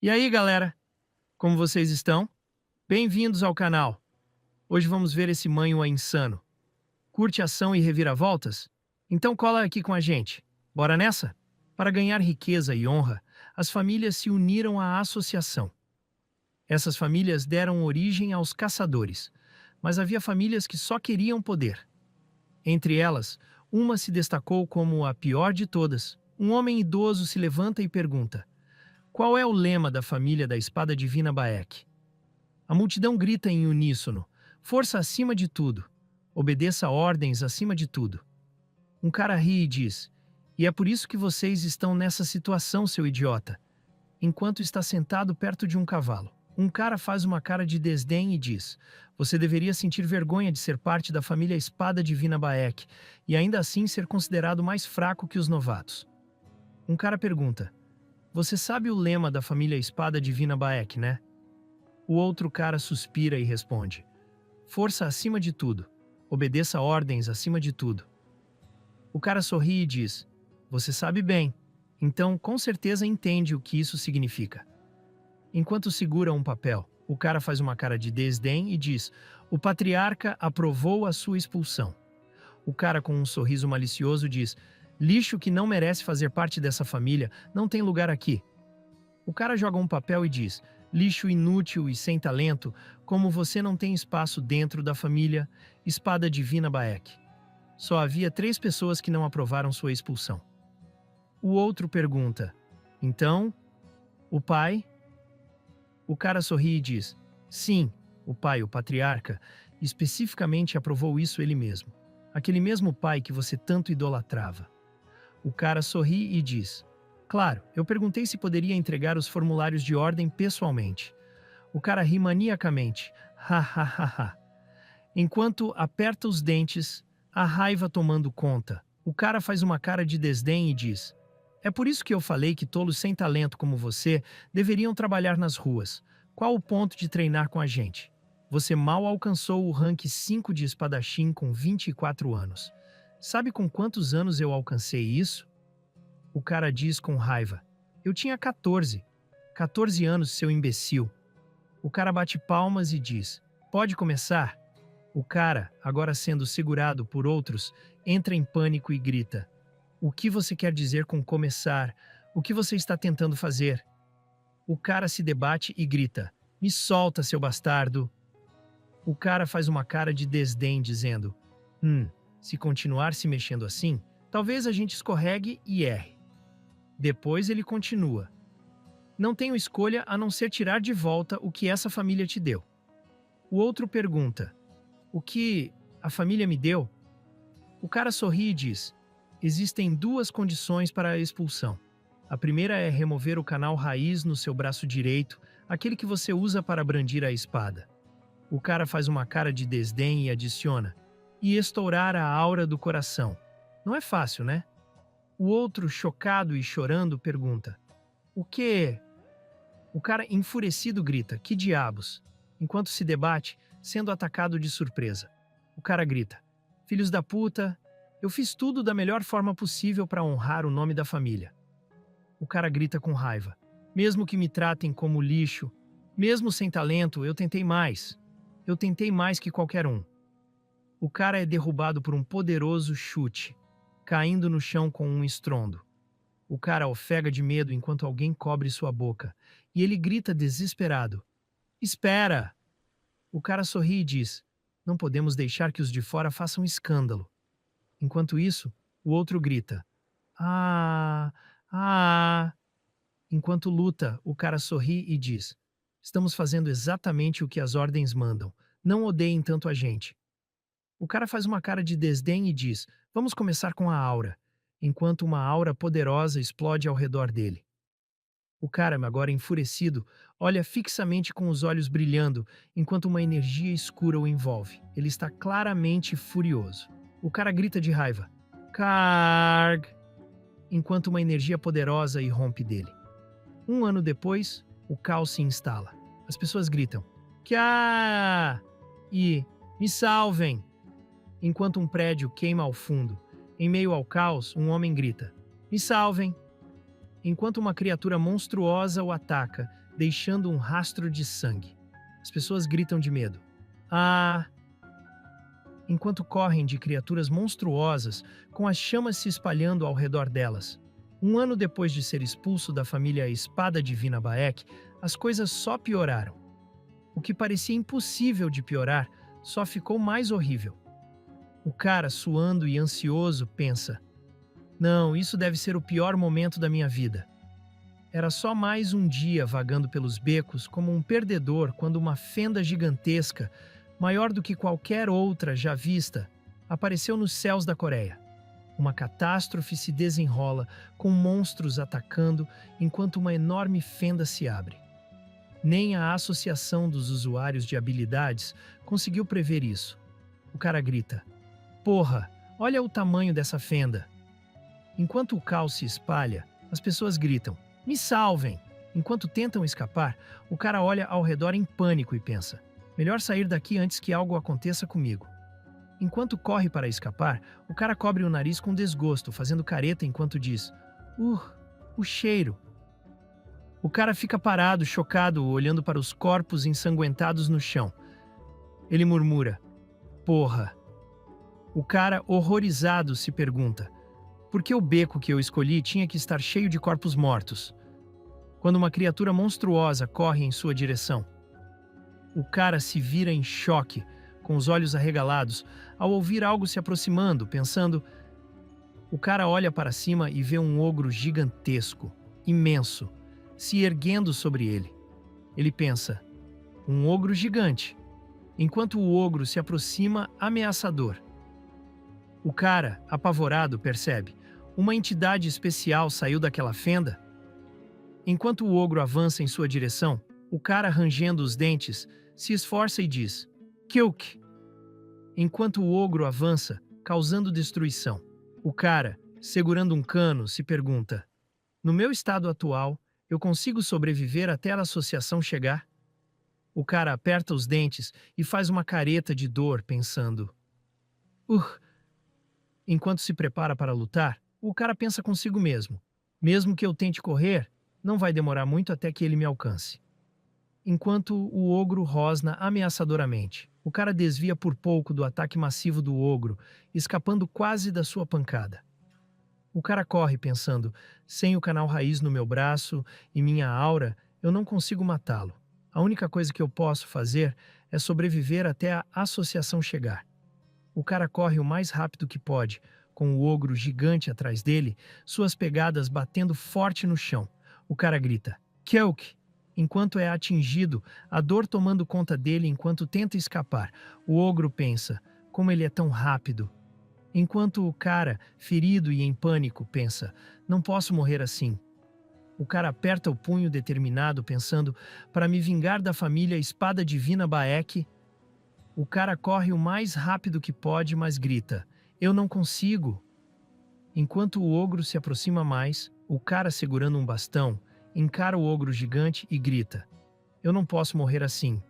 E aí, galera? Como vocês estão? Bem-vindos ao canal. Hoje vamos ver esse manhwa insano. Curte ação e reviravoltas? Então cola aqui com a gente. Bora nessa? Para ganhar riqueza e honra, as famílias se uniram à associação. Essas famílias deram origem aos caçadores, mas havia famílias que só queriam poder. Entre elas, uma se destacou como a pior de todas. Um homem idoso se levanta e pergunta: qual é o lema da família da Espada Divina Baek? A multidão grita em uníssono: força acima de tudo. Obedeça ordens acima de tudo. Um cara ri e diz: e é por isso que vocês estão nessa situação, seu idiota. Enquanto está sentado perto de um cavalo. Um cara faz uma cara de desdém e diz: você deveria sentir vergonha de ser parte da família Espada Divina Baek e ainda assim ser considerado mais fraco que os novatos. Um cara pergunta: você sabe o lema da família Espada Divina Baek, né? O outro cara suspira e responde: força acima de tudo. Obedeça ordens acima de tudo. O cara sorri e diz: você sabe bem. Então, com certeza entende o que isso significa. Enquanto segura um papel, o cara faz uma cara de desdém e diz: o patriarca aprovou a sua expulsão. O cara com um sorriso malicioso diz: lixo que não merece fazer parte dessa família, não tem lugar aqui. O cara joga um papel e diz: lixo inútil e sem talento, como você não tem espaço dentro da família Espada Divina Baek. Só havia 3 pessoas que não aprovaram sua expulsão. O outro pergunta: então, o pai? O cara sorri e diz: sim, o pai, o patriarca, especificamente aprovou isso ele mesmo. Aquele mesmo pai que você tanto idolatrava. O cara sorri e diz: claro, eu perguntei se poderia entregar os formulários de ordem pessoalmente. O cara ri maniacamente. Ha ha ha ha. Enquanto aperta os dentes, a raiva tomando conta, o cara faz uma cara de desdém e diz: é por isso que eu falei que tolos sem talento como você deveriam trabalhar nas ruas. Qual o ponto de treinar com a gente? Você mal alcançou o rank 5 de espadachim com 24 anos. Sabe com quantos anos eu alcancei isso? O cara diz com raiva: eu tinha 14. 14 anos, seu imbecil. O cara bate palmas e diz: pode começar? O cara, agora sendo segurado por outros, entra em pânico e grita: o que você quer dizer com começar? O que você está tentando fazer? O cara se debate e grita: me solta, seu bastardo. O cara faz uma cara de desdém dizendo: se continuar se mexendo assim, talvez a gente escorregue e erre. Depois ele continua: não tenho escolha a não ser tirar de volta o que essa família te deu. O outro pergunta: o que a família me deu? O cara sorri e diz: existem 2 condições para a expulsão. A primeira é remover o canal raiz no seu braço direito, aquele que você usa para brandir a espada. O cara faz uma cara de desdém e adiciona: e estourar a aura do coração. Não é fácil, né? O outro, chocado e chorando, pergunta: o quê? O cara enfurecido grita: que diabos? Enquanto se debate, sendo atacado de surpresa. O cara grita: filhos da puta, eu fiz tudo da melhor forma possível para honrar o nome da família. O cara grita com raiva: mesmo que me tratem como lixo, mesmo sem talento, eu tentei mais. Eu tentei mais que qualquer um. O cara é derrubado por um poderoso chute, caindo no chão com um estrondo. O cara ofega de medo enquanto alguém cobre sua boca, e ele grita desesperado: espera! O cara sorri e diz: não podemos deixar que os de fora façam escândalo. Enquanto isso, o outro grita: ah, ah. Enquanto luta, o cara sorri e diz: estamos fazendo exatamente o que as ordens mandam. Não odeiem tanto a gente. O cara faz uma cara de desdém e diz: vamos começar com a aura, enquanto uma aura poderosa explode ao redor dele. O cara, agora enfurecido, olha fixamente com os olhos brilhando, enquanto uma energia escura o envolve. Ele está claramente furioso. O cara grita de raiva: Karg! Enquanto uma energia poderosa irrompe dele. 1 ano depois, o caos se instala. As pessoas gritam: Kya! E me salvem! Enquanto um prédio queima ao fundo, em meio ao caos, um homem grita: me salvem! Enquanto uma criatura monstruosa o ataca, deixando um rastro de sangue. As pessoas gritam de medo. Ah! Enquanto correm de criaturas monstruosas, com as chamas se espalhando ao redor delas. Um ano depois de ser expulso da família Espada Divina Baek, as coisas só pioraram. O que parecia impossível de piorar só ficou mais horrível. O cara, suando e ansioso, pensa: não, isso deve ser o pior momento da minha vida. Era só mais um dia vagando pelos becos como um perdedor quando uma fenda gigantesca, maior do que qualquer outra já vista, apareceu nos céus da Coreia. Uma catástrofe se desenrola, com monstros atacando enquanto uma enorme fenda se abre. Nem a Associação dos Usuários de Habilidades conseguiu prever isso. O cara grita: porra, olha o tamanho dessa fenda! Enquanto o caos se espalha, as pessoas gritam: me salvem! Enquanto tentam escapar, o cara olha ao redor em pânico e pensa: melhor sair daqui antes que algo aconteça comigo. Enquanto corre para escapar, o cara cobre o nariz com desgosto, fazendo careta enquanto diz: o cheiro! O cara fica parado, chocado, olhando para os corpos ensanguentados no chão. Ele murmura: porra! O cara, horrorizado, se pergunta: por que o beco que eu escolhi tinha que estar cheio de corpos mortos? Quando uma criatura monstruosa corre em sua direção. O cara se vira em choque, com os olhos arregalados, ao ouvir algo se aproximando, pensando... O cara olha para cima e vê um ogro gigantesco, imenso, se erguendo sobre ele. Ele pensa: um ogro gigante, enquanto o ogro se aproxima ameaçador. O cara, apavorado, percebe: uma entidade especial saiu daquela fenda. Enquanto o ogro avança em sua direção, o cara, rangendo os dentes, se esforça e diz: Kyuk! Enquanto o ogro avança, causando destruição, o cara, segurando um cano, se pergunta: no meu estado atual, eu consigo sobreviver até a associação chegar? O cara aperta os dentes e faz uma careta de dor, pensando: Enquanto se prepara para lutar, o cara pensa consigo mesmo: mesmo que eu tente correr, não vai demorar muito até que ele me alcance. Enquanto o ogro rosna ameaçadoramente, o cara desvia por pouco do ataque massivo do ogro, escapando quase da sua pancada. O cara corre pensando: sem o canal raiz no meu braço e minha aura, eu não consigo matá-lo. A única coisa que eu posso fazer é sobreviver até a associação chegar. O cara corre o mais rápido que pode, com o ogro gigante atrás dele, suas pegadas batendo forte no chão. O cara grita: Kyuk! Enquanto é atingido, a dor tomando conta dele enquanto tenta escapar. O ogro pensa: como ele é tão rápido. Enquanto o cara, ferido e em pânico, pensa: não posso morrer assim. O cara aperta o punho determinado, pensando: para me vingar da família Espada Divina Baek. O cara corre o mais rápido que pode, mas grita: eu não consigo. Enquanto o ogro se aproxima mais, o cara, segurando um bastão, encara o ogro gigante e grita: eu não posso morrer assim.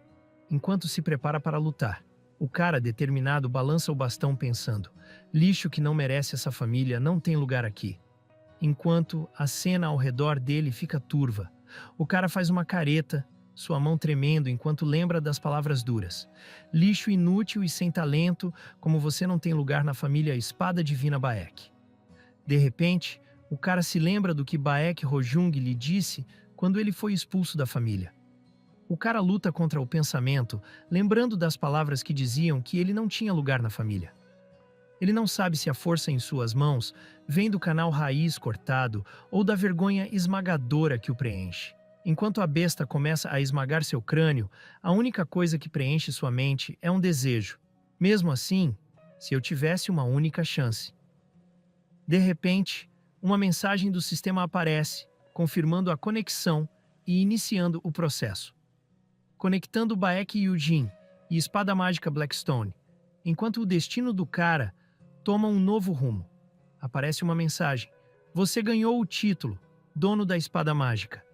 Enquanto se prepara para lutar, o cara, determinado, balança o bastão pensando: lixo que não merece essa família não tem lugar aqui. Enquanto a cena ao redor dele fica turva, o cara faz uma careta, sua mão tremendo enquanto lembra das palavras duras: lixo inútil e sem talento, como você não tem lugar na família Espada Divina Baek. De repente, o cara se lembra do que Baek Rojung lhe disse quando ele foi expulso da família. O cara luta contra o pensamento, lembrando das palavras que diziam que ele não tinha lugar na família. Ele não sabe se a força em suas mãos vem do canal raiz cortado ou da vergonha esmagadora que o preenche. Enquanto a besta começa a esmagar seu crânio, a única coisa que preenche sua mente é um desejo. Mesmo assim, se eu tivesse uma única chance. De repente, uma mensagem do sistema aparece, confirmando a conexão e iniciando o processo. Conectando Baek Yujin e Espada Mágica Blackstone, enquanto o destino do cara toma um novo rumo. Aparece uma mensagem: você ganhou o título, dono da Espada Mágica,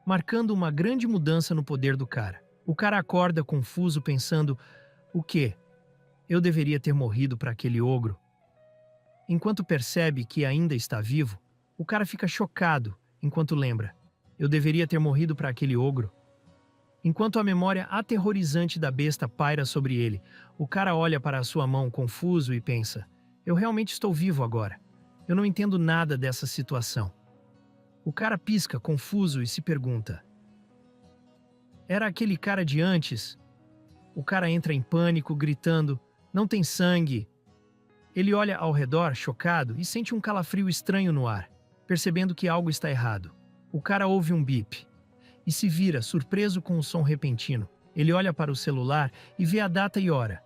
marcando uma grande mudança no poder do cara. O cara acorda confuso pensando: o quê? Eu deveria ter morrido para aquele ogro. Enquanto percebe que ainda está vivo, o cara fica chocado enquanto lembra: Eu deveria ter morrido para aquele ogro. Enquanto a memória aterrorizante da besta paira sobre ele, o cara olha para a sua mão confuso e pensa: eu realmente estou vivo agora. Eu não entendo nada dessa situação. O cara pisca, confuso, e se pergunta: era aquele cara de antes? O cara entra em pânico, gritando: não tem sangue! Ele olha ao redor, chocado, e sente um calafrio estranho no ar, percebendo que algo está errado. O cara ouve um bip e se vira, surpreso com o som repentino. Ele olha para o celular e vê a data e hora.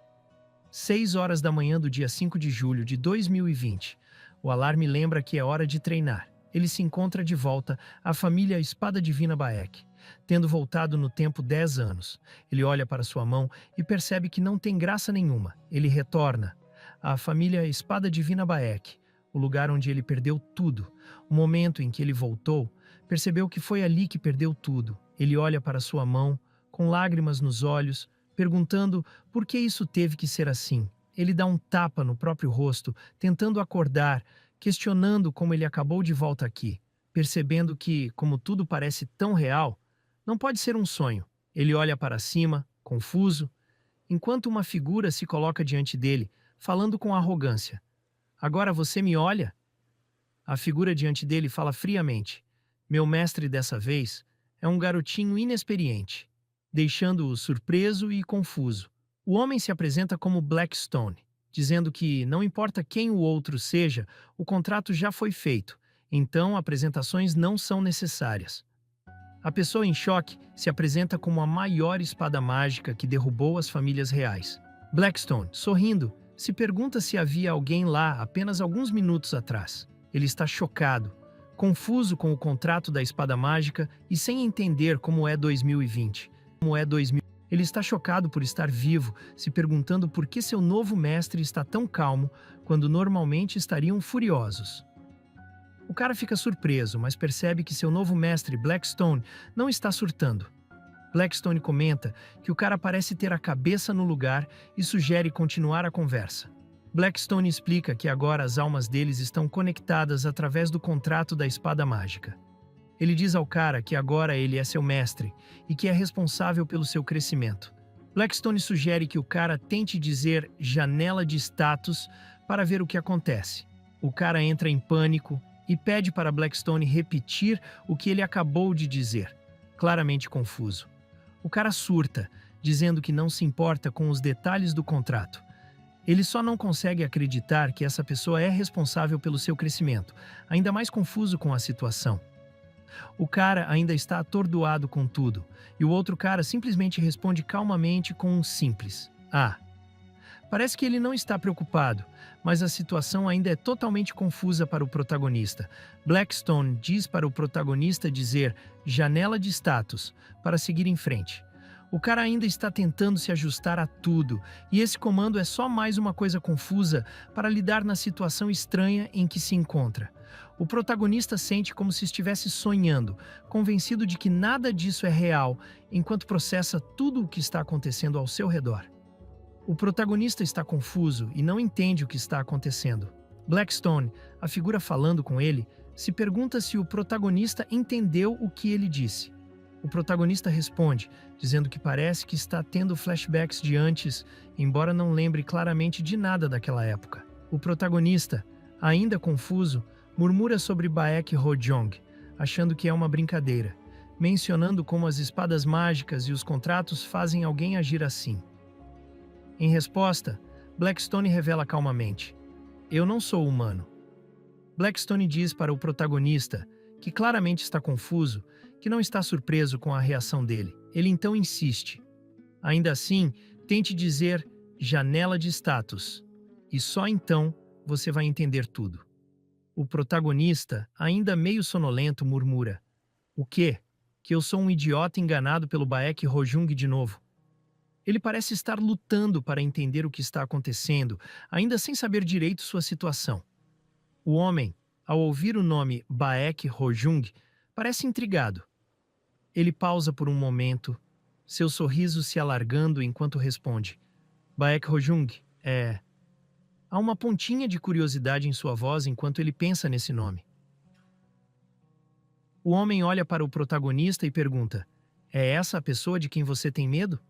6 horas da manhã do dia 5 de julho de 2020. O alarme lembra que é hora de treinar. Ele se encontra de volta à família Espada Divina Baek, tendo voltado no tempo 10 anos. Ele olha para sua mão e percebe que não tem graça nenhuma. Ele retorna à família Espada Divina Baek, o lugar onde ele perdeu tudo. O momento em que ele voltou, percebeu que foi ali que perdeu tudo. Ele olha para sua mão, com lágrimas nos olhos, perguntando por que isso teve que ser assim. Ele dá um tapa no próprio rosto, tentando acordar, questionando como ele acabou de volta aqui, percebendo que, como tudo parece tão real, não pode ser um sonho. Ele olha para cima, confuso, enquanto uma figura se coloca diante dele, falando com arrogância. Agora você me olha? A figura diante dele fala friamente. Meu mestre dessa vez é um garotinho inexperiente, deixando-o surpreso e confuso. O homem se apresenta como Blackstone, dizendo que, não importa quem o outro seja, o contrato já foi feito, então apresentações não são necessárias. A pessoa em choque se apresenta como a maior espada mágica que derrubou as famílias reais. Blackstone, sorrindo, se pergunta se havia alguém lá apenas alguns minutos atrás. Ele está chocado, confuso com o contrato da espada mágica e sem entender como é 2020. Ele está chocado por estar vivo, se perguntando por que seu novo mestre está tão calmo quando normalmente estariam furiosos. O cara fica surpreso, mas percebe que seu novo mestre, Blackstone, não está surtando. Blackstone comenta que o cara parece ter a cabeça no lugar e sugere continuar a conversa. Blackstone explica que agora as almas deles estão conectadas através do contrato da espada mágica. Ele diz ao cara que agora ele é seu mestre e que é responsável pelo seu crescimento. Blackstone sugere que o cara tente dizer janela de status para ver o que acontece. O cara entra em pânico e pede para Blackstone repetir o que ele acabou de dizer, claramente confuso. O cara surta, dizendo que não se importa com os detalhes do contrato. Ele só não consegue acreditar que essa pessoa é responsável pelo seu crescimento, ainda mais confuso com a situação. O cara ainda está atordoado com tudo, e o outro cara simplesmente responde calmamente com um simples "Ah". Parece que ele não está preocupado, mas a situação ainda é totalmente confusa para o protagonista. Blackstone diz para o protagonista dizer janela de status para seguir em frente. O cara ainda está tentando se ajustar a tudo, e esse comando é só mais uma coisa confusa para lidar na situação estranha em que se encontra. O protagonista sente como se estivesse sonhando, convencido de que nada disso é real, enquanto processa tudo o que está acontecendo ao seu redor. O protagonista está confuso e não entende o que está acontecendo. Blackstone, a figura falando com ele, se pergunta se o protagonista entendeu o que ele disse. O protagonista responde, dizendo que parece que está tendo flashbacks de antes, embora não lembre claramente de nada daquela época. O protagonista, ainda confuso, murmura sobre Baek Hojong, achando que é uma brincadeira, mencionando como as espadas mágicas e os contratos fazem alguém agir assim. Em resposta, Blackstone revela calmamente: eu não sou humano. Blackstone diz para o protagonista, que claramente está confuso, que não está surpreso com a reação dele. Ele então insiste. Ainda assim, tente dizer janela de status, e só então você vai entender tudo. O protagonista, ainda meio sonolento, murmura: o quê? Que eu sou um idiota enganado pelo Baek Hojung de novo. Ele parece estar lutando para entender o que está acontecendo, ainda sem saber direito sua situação. O homem, ao ouvir o nome Baek Hojung, parece intrigado. Ele pausa por um momento, seu sorriso se alargando enquanto responde: Baek Hojung, Há uma pontinha de curiosidade em sua voz enquanto ele pensa nesse nome. O homem olha para o protagonista e pergunta: é essa a pessoa de quem você tem medo?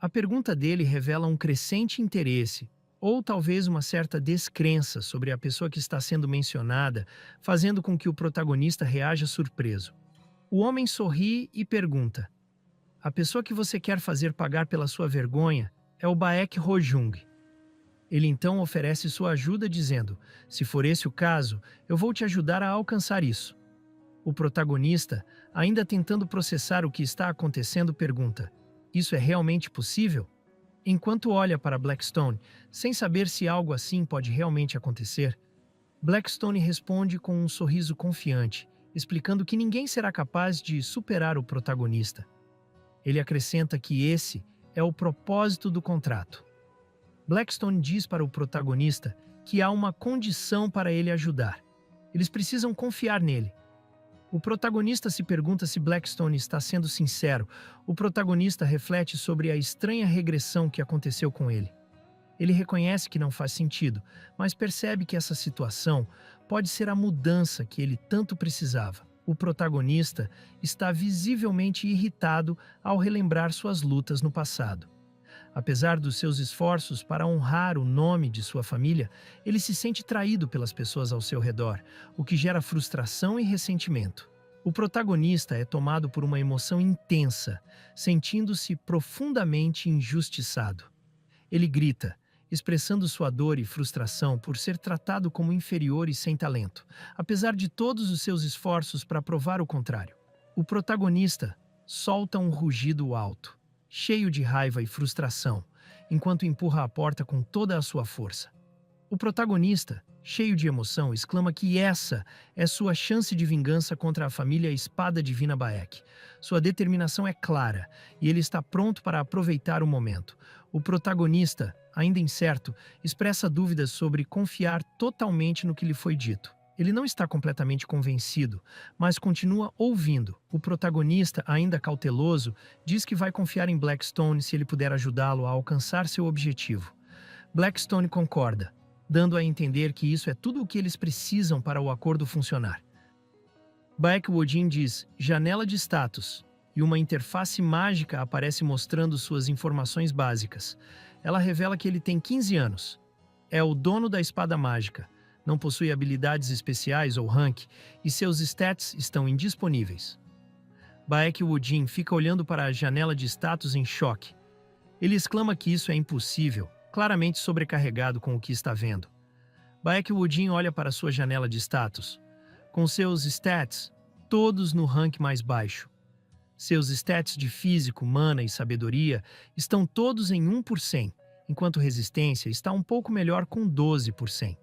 A pergunta dele revela um crescente interesse, ou talvez uma certa descrença sobre a pessoa que está sendo mencionada, fazendo com que o protagonista reaja surpreso. O homem sorri e pergunta: a pessoa que você quer fazer pagar pela sua vergonha é o Baek Ho-jung. Ele então oferece sua ajuda dizendo: se for esse o caso, eu vou te ajudar a alcançar isso. O protagonista, ainda tentando processar o que está acontecendo, pergunta: isso é realmente possível? Enquanto olha para Blackstone, sem saber se algo assim pode realmente acontecer, Blackstone responde com um sorriso confiante, explicando que ninguém será capaz de superar o protagonista. Ele acrescenta que esse é o propósito do contrato. Blackstone diz para o protagonista que há uma condição para ele ajudar. Eles precisam confiar nele. O protagonista se pergunta se Blackstone está sendo sincero. O protagonista reflete sobre a estranha regressão que aconteceu com ele. Ele reconhece que não faz sentido, mas percebe que essa situação pode ser a mudança que ele tanto precisava. O protagonista está visivelmente irritado ao relembrar suas lutas no passado. Apesar dos seus esforços para honrar o nome de sua família, ele se sente traído pelas pessoas ao seu redor, o que gera frustração e ressentimento. O protagonista é tomado por uma emoção intensa, sentindo-se profundamente injustiçado. Ele grita, expressando sua dor e frustração por ser tratado como inferior e sem talento, apesar de todos os seus esforços para provar o contrário. O protagonista solta um rugido alto, cheio de raiva e frustração, enquanto empurra a porta com toda a sua força. O protagonista, cheio de emoção, exclama que essa é sua chance de vingança contra a família Espada Divina Baek. Sua determinação é clara e ele está pronto para aproveitar o momento. O protagonista, ainda incerto, expressa dúvidas sobre confiar totalmente no que lhe foi dito. Ele não está completamente convencido, mas continua ouvindo. O protagonista, ainda cauteloso, diz que vai confiar em Blackstone se ele puder ajudá-lo a alcançar seu objetivo. Blackstone concorda, dando a entender que isso é tudo o que eles precisam para o acordo funcionar. Baek Wo-jin diz janela de status, e uma interface mágica aparece mostrando suas informações básicas. Ela revela que ele tem 15 anos. É o dono da espada mágica. Não possui habilidades especiais ou rank, e seus stats estão indisponíveis. Baek Wo-jin fica olhando para a janela de status em choque. Ele exclama que isso é impossível, claramente sobrecarregado com o que está vendo. Baek Wo-jin olha para sua janela de status, com seus stats todos no rank mais baixo. Seus stats de físico, mana e sabedoria estão todos em 1%, enquanto resistência está um pouco melhor com 12%.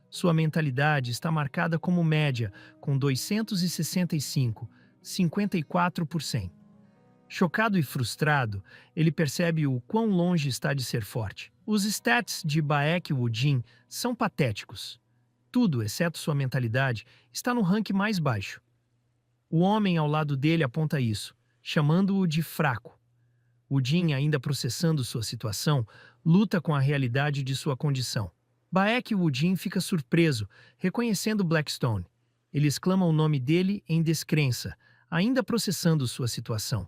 Sua mentalidade está marcada como média, com 265, 54%. Chocado e frustrado, ele percebe o quão longe está de ser forte. Os stats de Baek Wo-jin são patéticos. Tudo, exceto sua mentalidade, está no rank mais baixo. O homem ao lado dele aponta isso, chamando-o de fraco. Wo-jin, ainda processando sua situação, luta com a realidade de sua condição. Baek Wo-jin fica surpreso, reconhecendo Blackstone. Ele exclama o nome dele em descrença, ainda processando sua situação.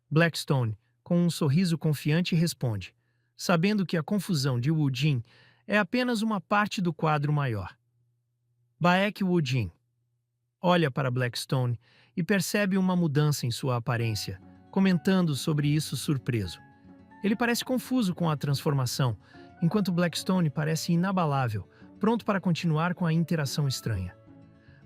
Blackstone, com um sorriso confiante, responde, sabendo que a confusão de Wo-jin é apenas uma parte do quadro maior. Baek Wo-jin olha para Blackstone e percebe uma mudança em sua aparência, comentando sobre isso surpreso. Ele parece confuso com a transformação, enquanto Blackstone parece inabalável, pronto para continuar com a interação estranha.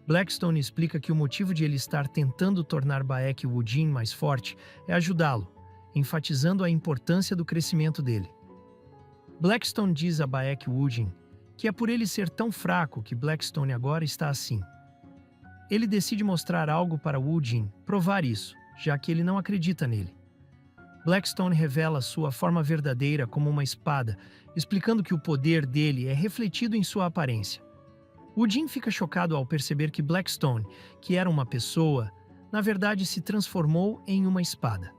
Blackstone explica que o motivo de ele estar tentando tornar Baek Wo-jin mais forte é ajudá-lo, enfatizando a importância do crescimento dele. Blackstone diz a Baek Wo-jin que é por ele ser tão fraco que Blackstone agora está assim. Ele decide mostrar algo para Wo-jin, provar isso, já que ele não acredita nele. Blackstone revela sua forma verdadeira como uma espada, explicando que o poder dele é refletido em sua aparência. Wo-jin fica chocado ao perceber que Blackstone, que era uma pessoa, na verdade se transformou em uma espada.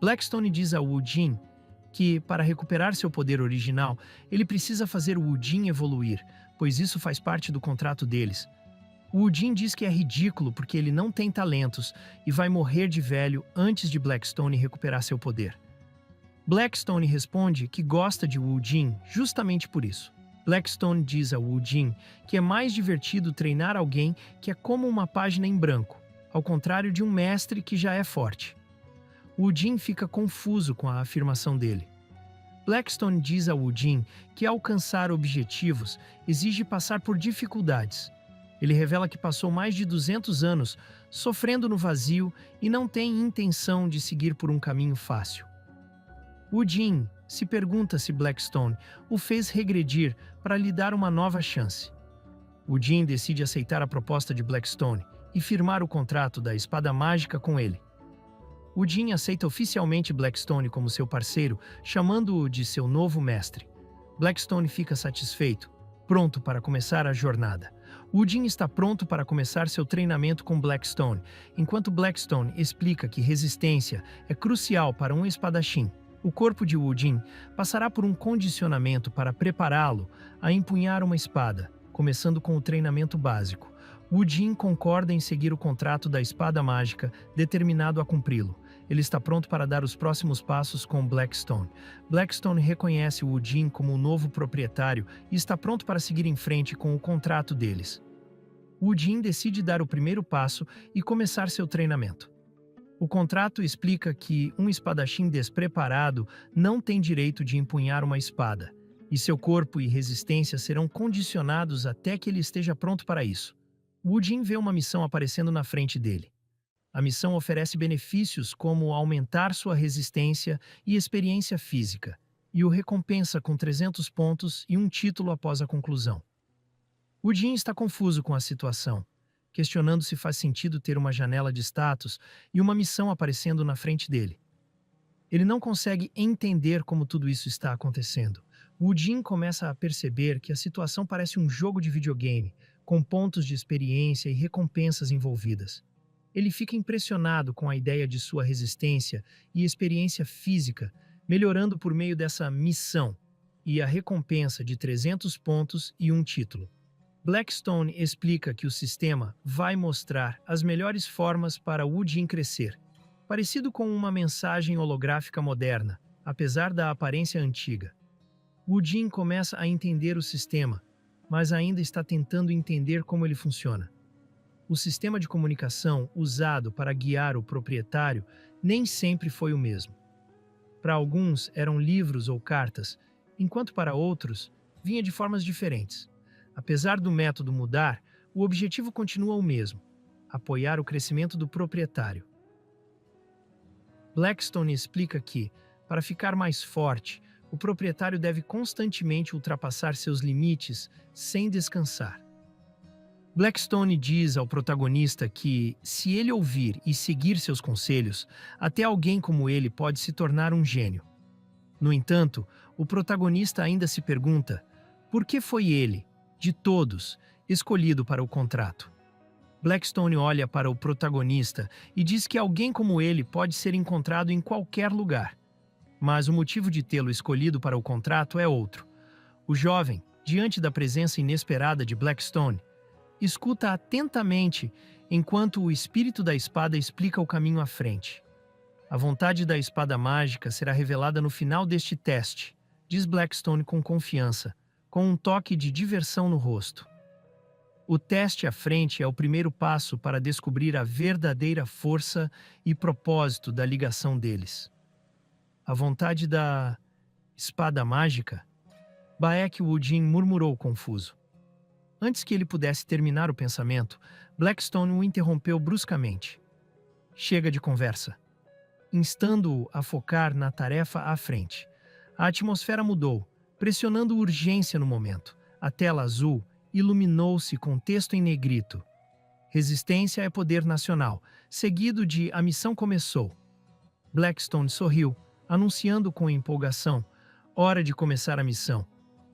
Blackstone diz a Wo-jin que, para recuperar seu poder original, ele precisa fazer Wo-jin evoluir, pois isso faz parte do contrato deles. Wu Jin diz que é ridículo porque ele não tem talentos e vai morrer de velho antes de Blackstone recuperar seu poder. Blackstone responde que gosta de Wu Jin justamente por isso. Blackstone diz a Wu Jin que é mais divertido treinar alguém que é como uma página em branco, ao contrário de um mestre que já é forte. Wu Jin fica confuso com a afirmação dele. Blackstone diz a Wu Jin que alcançar objetivos exige passar por dificuldades. Ele revela que passou mais de 200 anos sofrendo no vazio e não tem intenção de seguir por um caminho fácil. Wu Jin se pergunta se Blackstone o fez regredir para lhe dar uma nova chance. Wu Jin decide aceitar a proposta de Blackstone e firmar o contrato da espada mágica com ele. Wu Jin aceita oficialmente Blackstone como seu parceiro, chamando-o de seu novo mestre. Blackstone fica satisfeito, pronto para começar a jornada. Wu Jin está pronto para começar seu treinamento com Blackstone, enquanto Blackstone explica que resistência é crucial para um espadachim. O corpo de Wu Jin passará por um condicionamento para prepará-lo a empunhar uma espada, começando com o treinamento básico. Wu Jin concorda em seguir o contrato da espada mágica, determinado a cumpri-lo. Ele está pronto para dar os próximos passos com Blackstone. Blackstone reconhece Wu Jin como o novo proprietário e está pronto para seguir em frente com o contrato deles. Wu Jin decide dar o primeiro passo e começar seu treinamento. O contrato explica que um espadachim despreparado não tem direito de empunhar uma espada, e seu corpo e resistência serão condicionados até que ele esteja pronto para isso. Wu Jin vê uma missão aparecendo na frente dele. A missão oferece benefícios como aumentar sua resistência e experiência física, e o recompensa com 300 pontos e um título após a conclusão. Wu Jin está confuso com a situação, questionando se faz sentido ter uma janela de status e uma missão aparecendo na frente dele. Ele não consegue entender como tudo isso está acontecendo. Wu Jin começa a perceber que a situação parece um jogo de videogame, com pontos de experiência e recompensas envolvidas. Ele fica impressionado com a ideia de sua resistência e experiência física, melhorando por meio dessa missão e a recompensa de 300 pontos e um título. Blackstone explica que o sistema vai mostrar as melhores formas para Wu Jin crescer, parecido com uma mensagem holográfica moderna, apesar da aparência antiga. Wu Jin começa a entender o sistema, mas ainda está tentando entender como ele funciona. O sistema de comunicação usado para guiar o proprietário nem sempre foi o mesmo. Para alguns eram livros ou cartas, enquanto para outros vinha de formas diferentes. Apesar do método mudar, o objetivo continua o mesmo: apoiar o crescimento do proprietário. Blackstone explica que, para ficar mais forte, o proprietário deve constantemente ultrapassar seus limites sem descansar. Blackstone diz ao protagonista que, se ele ouvir e seguir seus conselhos, até alguém como ele pode se tornar um gênio. No entanto, o protagonista ainda se pergunta: por que foi ele, de todos, escolhido para o contrato? Blackstone olha para o protagonista e diz que alguém como ele pode ser encontrado em qualquer lugar. Mas o motivo de tê-lo escolhido para o contrato é outro. O jovem, diante da presença inesperada de Blackstone, escuta atentamente enquanto o espírito da espada explica o caminho à frente. A vontade da espada mágica será revelada no final deste teste, diz Blackstone com confiança, com um toque de diversão no rosto. O teste à frente é o primeiro passo para descobrir a verdadeira força e propósito da ligação deles. A vontade da espada mágica? Baek Wu Jin murmurou confuso. Antes que ele pudesse terminar o pensamento, Blackstone o interrompeu bruscamente. Chega de conversa. Instando-o a focar na tarefa à frente. A atmosfera mudou, pressionando urgência no momento. A tela azul iluminou-se com texto em negrito. Resistência é poder nacional, seguido de A missão começou. Blackstone sorriu, anunciando com empolgação: hora de começar a missão.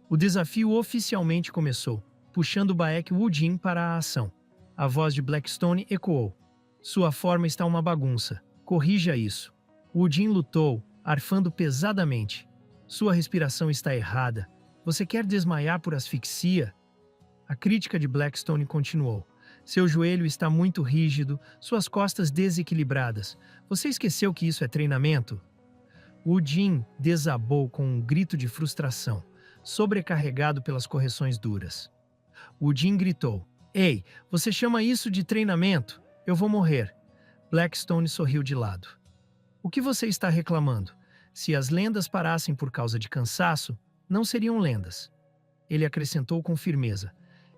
O desafio oficialmente começou, puxando Baek Wu Jin para a ação. A voz de Blackstone ecoou. Sua forma está uma bagunça. Corrija isso. Wu Jin lutou, arfando pesadamente. Sua respiração está errada. Você quer desmaiar por asfixia? A crítica de Blackstone continuou. Seu joelho está muito rígido, suas costas desequilibradas. Você esqueceu que isso é treinamento? Wu Jin desabou com um grito de frustração, sobrecarregado pelas correções duras. Wu Jin gritou: Ei, você chama isso de treinamento? Eu vou morrer. Blackstone sorriu de lado. O que você está reclamando? Se as lendas parassem por causa de cansaço, não seriam lendas. Ele acrescentou com firmeza: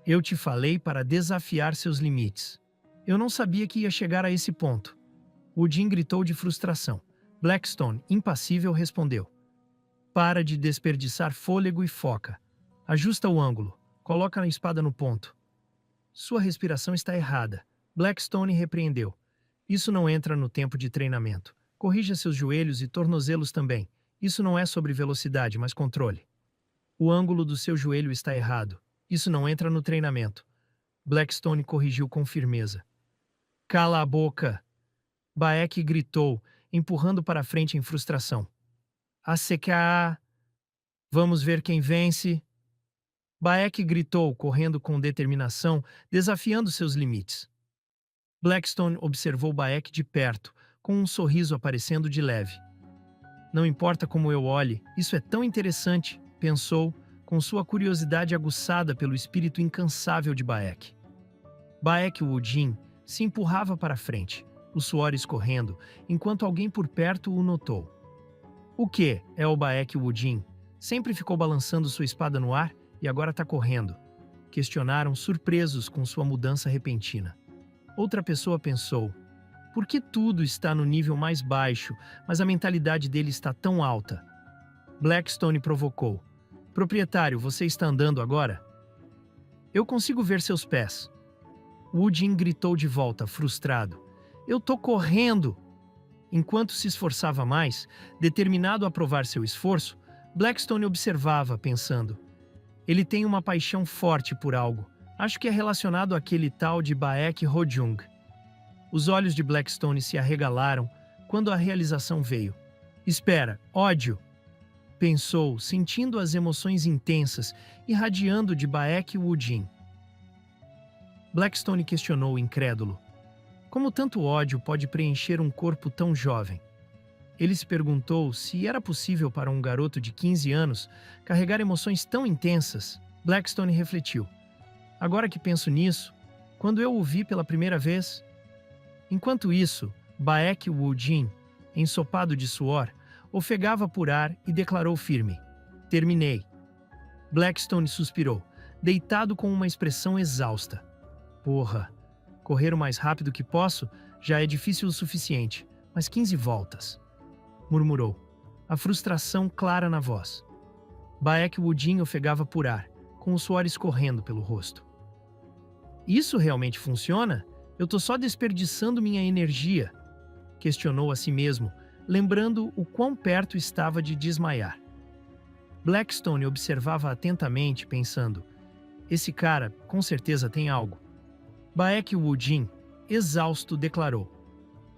Eu te falei para desafiar seus limites. Eu não sabia que ia chegar a esse ponto. Wu Jin gritou de frustração. Blackstone, impassível, respondeu: Para de desperdiçar fôlego e foca. Ajusta o ângulo. Coloca a espada no ponto. Sua respiração está errada. Blackstone repreendeu. Isso não entra no tempo de treinamento. Corrija seus joelhos e tornozelos também. Isso não é sobre velocidade, mas controle. O ângulo do seu joelho está errado. Isso não entra no treinamento. Blackstone corrigiu com firmeza. Cala a boca! Baek gritou, empurrando para frente em frustração. ACKA! Vamos ver quem vence! Baek gritou, correndo com determinação, desafiando seus limites. Blackstone observou Baek de perto, com um sorriso aparecendo de leve. Não importa como eu olhe, isso é tão interessante, pensou, com sua curiosidade aguçada pelo espírito incansável de Baek. Baek Wu Jin se empurrava para frente, o suor escorrendo, enquanto alguém por perto o notou. O que é o Baek Wu Jin? Sempre ficou balançando sua espada no ar e agora está correndo. Questionaram, surpresos com sua mudança repentina. Outra pessoa pensou: por que tudo está no nível mais baixo, mas a mentalidade dele está tão alta? Blackstone provocou: Proprietário, você está andando agora? Eu consigo ver seus pés. Wu Jin gritou de volta, frustrado. Eu tô correndo! Enquanto se esforçava mais, determinado a provar seu esforço, Blackstone observava, pensando: ele tem uma paixão forte por algo. Acho que é relacionado àquele tal de Baek Ho-jung. Os olhos de Blackstone se arregalaram quando a realização veio. Espera, ódio! Pensou, sentindo as emoções intensas, irradiando de Baek Wu Jin. Blackstone questionou, incrédulo: como tanto ódio pode preencher um corpo tão jovem? Ele se perguntou se era possível para um garoto de 15 anos carregar emoções tão intensas. Blackstone refletiu: agora que penso nisso, quando eu o vi pela primeira vez... Enquanto isso, Baek Wu Jin, ensopado de suor, ofegava por ar e declarou firme: terminei. Blackstone suspirou, deitado com uma expressão exausta. Porra, correr o mais rápido que posso já é difícil o suficiente, mas 15 voltas. Murmurou, a frustração clara na voz. Baek Wu Jin ofegava por ar, com o suor escorrendo pelo rosto. Isso realmente funciona? Eu tô só desperdiçando minha energia, questionou a si mesmo, lembrando o quão perto estava de desmaiar. Blackstone observava atentamente, pensando: esse cara com certeza tem algo. Baek Wu Jin, exausto, declarou: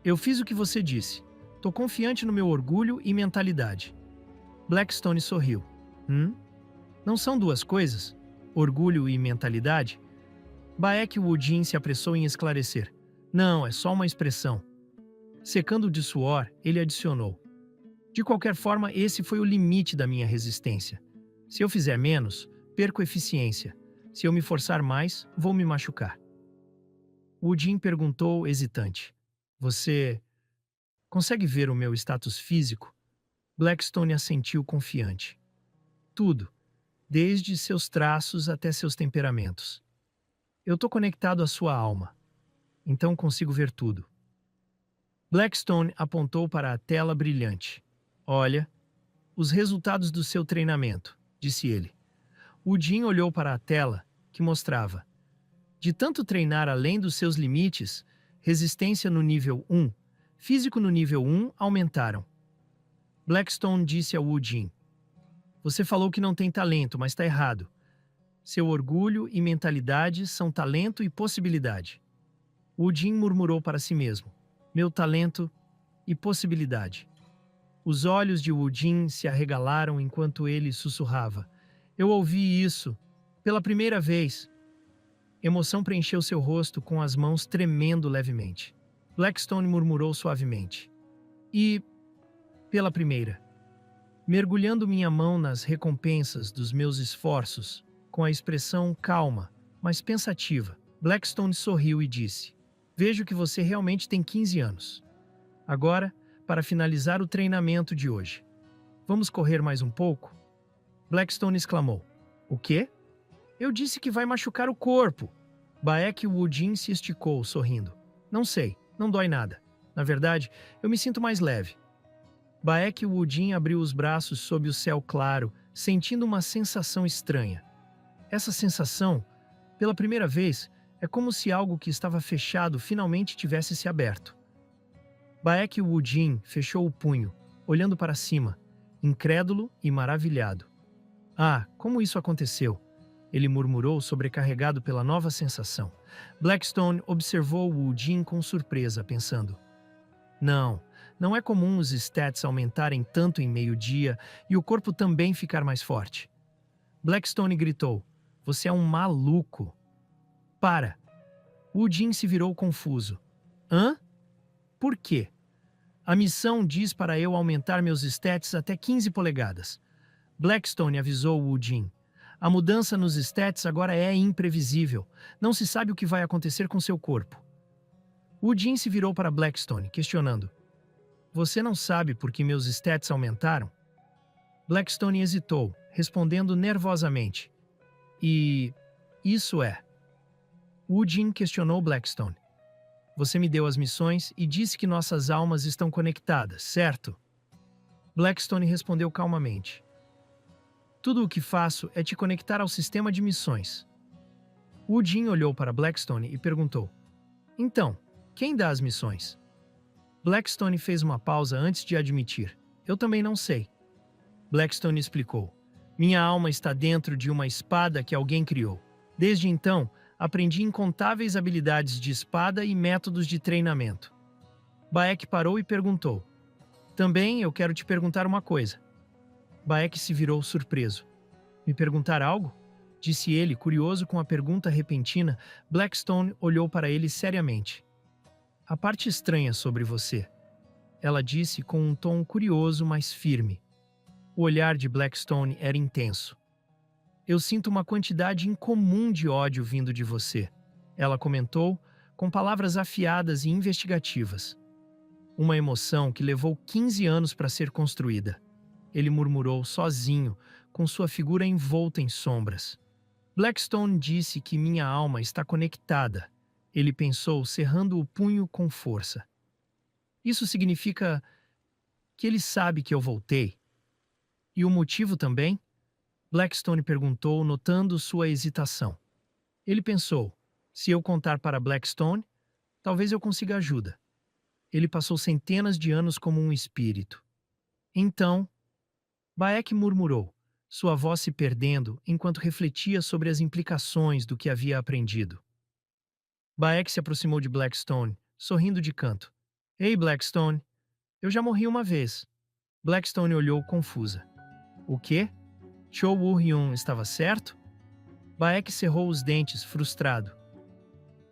eu fiz o que você disse. Tô confiante no meu orgulho e mentalidade. Blackstone sorriu. Não são duas coisas? Orgulho e mentalidade? Baek Wu Jin se apressou em esclarecer. Não, é só uma expressão. Secando de suor, ele adicionou: de qualquer forma, esse foi o limite da minha resistência. Se eu fizer menos, perco eficiência. Se eu me forçar mais, vou me machucar. Wu Jin perguntou, hesitante: você consegue ver o meu status físico? Blackstone assentiu confiante. Tudo, desde seus traços até seus temperamentos. Eu tô conectado à sua alma, então consigo ver tudo. Blackstone apontou para a tela brilhante. Olha, os resultados do seu treinamento, disse ele. Wu Jin olhou para a tela, que mostrava: de tanto treinar além dos seus limites, resistência no nível 1, físico no nível 1 aumentaram. Blackstone disse a Wu Jin: você falou que não tem talento, mas está errado. Seu orgulho e mentalidade são talento e possibilidade. Wu Jin murmurou para si mesmo: meu talento e possibilidade. Os olhos de Wu Jin se arregalaram enquanto ele sussurrava: eu ouvi isso pela primeira vez. Emoção preencheu seu rosto com as mãos tremendo levemente. Blackstone murmurou suavemente. E, pela primeira, mergulhando minha mão nas recompensas dos meus esforços, com a expressão calma, mas pensativa, Blackstone sorriu e disse: Vejo que você realmente tem 15 anos. Agora, para finalizar o treinamento de hoje. Vamos correr mais um pouco? Blackstone exclamou. O quê? Eu disse que vai machucar o corpo. Baek Woodin se esticou, sorrindo. Não sei, não dói nada. Na verdade, eu me sinto mais leve. Baek Woodin abriu os braços sob o céu claro, sentindo uma sensação estranha. Essa sensação, pela primeira vez, é como se algo que estava fechado finalmente tivesse se aberto. Baek Woodin fechou o punho, olhando para cima, incrédulo e maravilhado. Ah, como isso aconteceu? Ele murmurou, sobrecarregado pela nova sensação. Blackstone observou Woodin com surpresa, pensando: Não é comum os stats aumentarem tanto em meio-dia e o corpo também ficar mais forte. Blackstone gritou: Você é um maluco! Para! Woodin se virou confuso. Hã? Por quê? A missão diz para eu aumentar meus stats até 15 polegadas. Blackstone avisou Woodin. A mudança nos stats agora é imprevisível. Não se sabe o que vai acontecer com seu corpo. Woodin se virou para Blackstone, questionando. Você não sabe por que meus stats aumentaram? Blackstone hesitou, respondendo nervosamente. E... isso é... Woodin questionou Blackstone. Você me deu as missões e disse que nossas almas estão conectadas, certo? Blackstone respondeu calmamente. Tudo o que faço é te conectar ao sistema de missões. Woodin olhou para Blackstone e perguntou. Então, quem dá as missões? Blackstone fez uma pausa antes de admitir. Eu também não sei. Blackstone explicou. Minha alma está dentro de uma espada que alguém criou. Desde então, aprendi incontáveis habilidades de espada e métodos de treinamento. Baek parou e perguntou. Também eu quero te perguntar uma coisa. Baek se virou surpreso. Me perguntar algo? Disse ele, curioso com a pergunta repentina. Blackstone olhou para ele seriamente. A parte estranha sobre você. Ela disse com um tom curioso, mas firme. O olhar de Blackstone era intenso. Eu sinto uma quantidade incomum de ódio vindo de você, ela comentou, com palavras afiadas e investigativas. Uma emoção que levou 15 anos para ser construída. Ele murmurou sozinho, com sua figura envolta em sombras. Blackstone disse que minha alma está conectada. Ele pensou, cerrando o punho com força. Isso significa que ele sabe que eu voltei. E o motivo também? Blackstone perguntou, notando sua hesitação. Ele pensou, se eu contar para Blackstone, talvez eu consiga ajuda. Ele passou centenas de anos como um espírito. Então, Baek murmurou, sua voz se perdendo enquanto refletia sobre as implicações do que havia aprendido. Baek se aproximou de Blackstone, sorrindo de canto. Ei, Blackstone, eu já morri uma vez. Blackstone olhou confusa. O quê? Cho Woo-hyun estava certo? Baek cerrou os dentes, frustrado.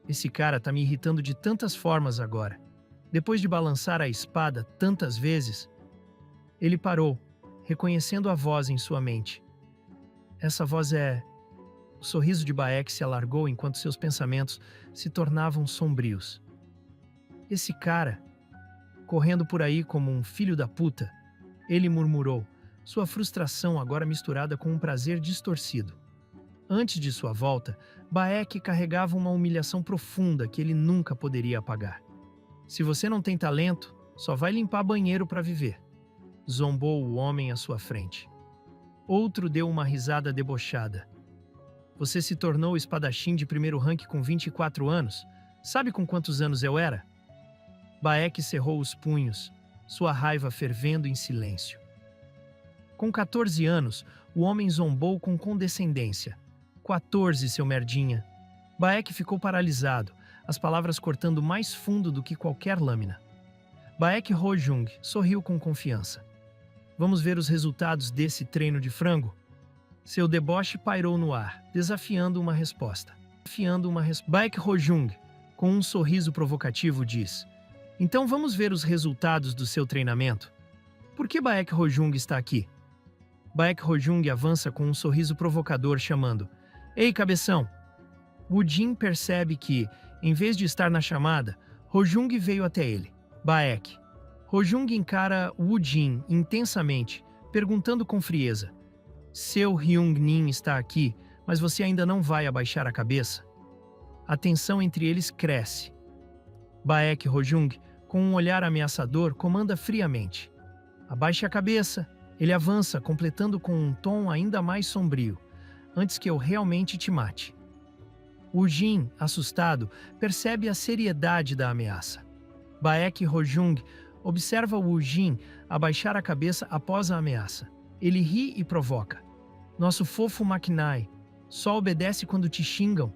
Esse cara tá me irritando de tantas formas agora. Depois de balançar a espada tantas vezes, ele parou, reconhecendo a voz em sua mente. Essa voz é... O sorriso de Baek se alargou enquanto seus pensamentos se tornavam sombrios. Esse cara, correndo por aí como um filho da puta, ele murmurou, sua frustração agora misturada com um prazer distorcido. Antes de sua volta, Baek carregava uma humilhação profunda que ele nunca poderia apagar. Se você não tem talento, só vai limpar banheiro para viver. Zombou o homem à sua frente. Outro deu uma risada debochada. Você se tornou espadachim de primeiro rank com 24 anos? Sabe com quantos anos eu era? Baek cerrou os punhos, sua raiva fervendo em silêncio. Com 14 anos, o homem zombou com condescendência. 14, seu merdinha. Baek ficou paralisado, as palavras cortando mais fundo do que qualquer lâmina. Baek Ho-jung sorriu com confiança. Vamos ver os resultados desse treino de frango? Seu deboche pairou no ar, desafiando uma resposta. Afiando uma resposta. Baek Ho-jung, com um sorriso provocativo, diz: Então vamos ver os resultados do seu treinamento. Por que Baek Ho-jung está aqui? Baek Ho-jung avança com um sorriso provocador, chamando: Ei, cabeção! Woo Jin percebe que, em vez de estar na chamada, Ho-jung veio até ele. Baek. Ho-jung encara Woo Jin intensamente, perguntando com frieza: Seu Hyung-nin está aqui, mas você ainda não vai abaixar a cabeça? A tensão entre eles cresce. Baek Ho-jung, com um olhar ameaçador, comanda friamente: Abaixe a cabeça. Ele avança, completando com um tom ainda mais sombrio: Antes que eu realmente te mate. Woo Jin, assustado, percebe a seriedade da ameaça. Baek Ho-jung observa Woo Jin abaixar a cabeça após a ameaça. Ele ri e provoca: Nosso fofo Makinai, só obedece quando te xingam.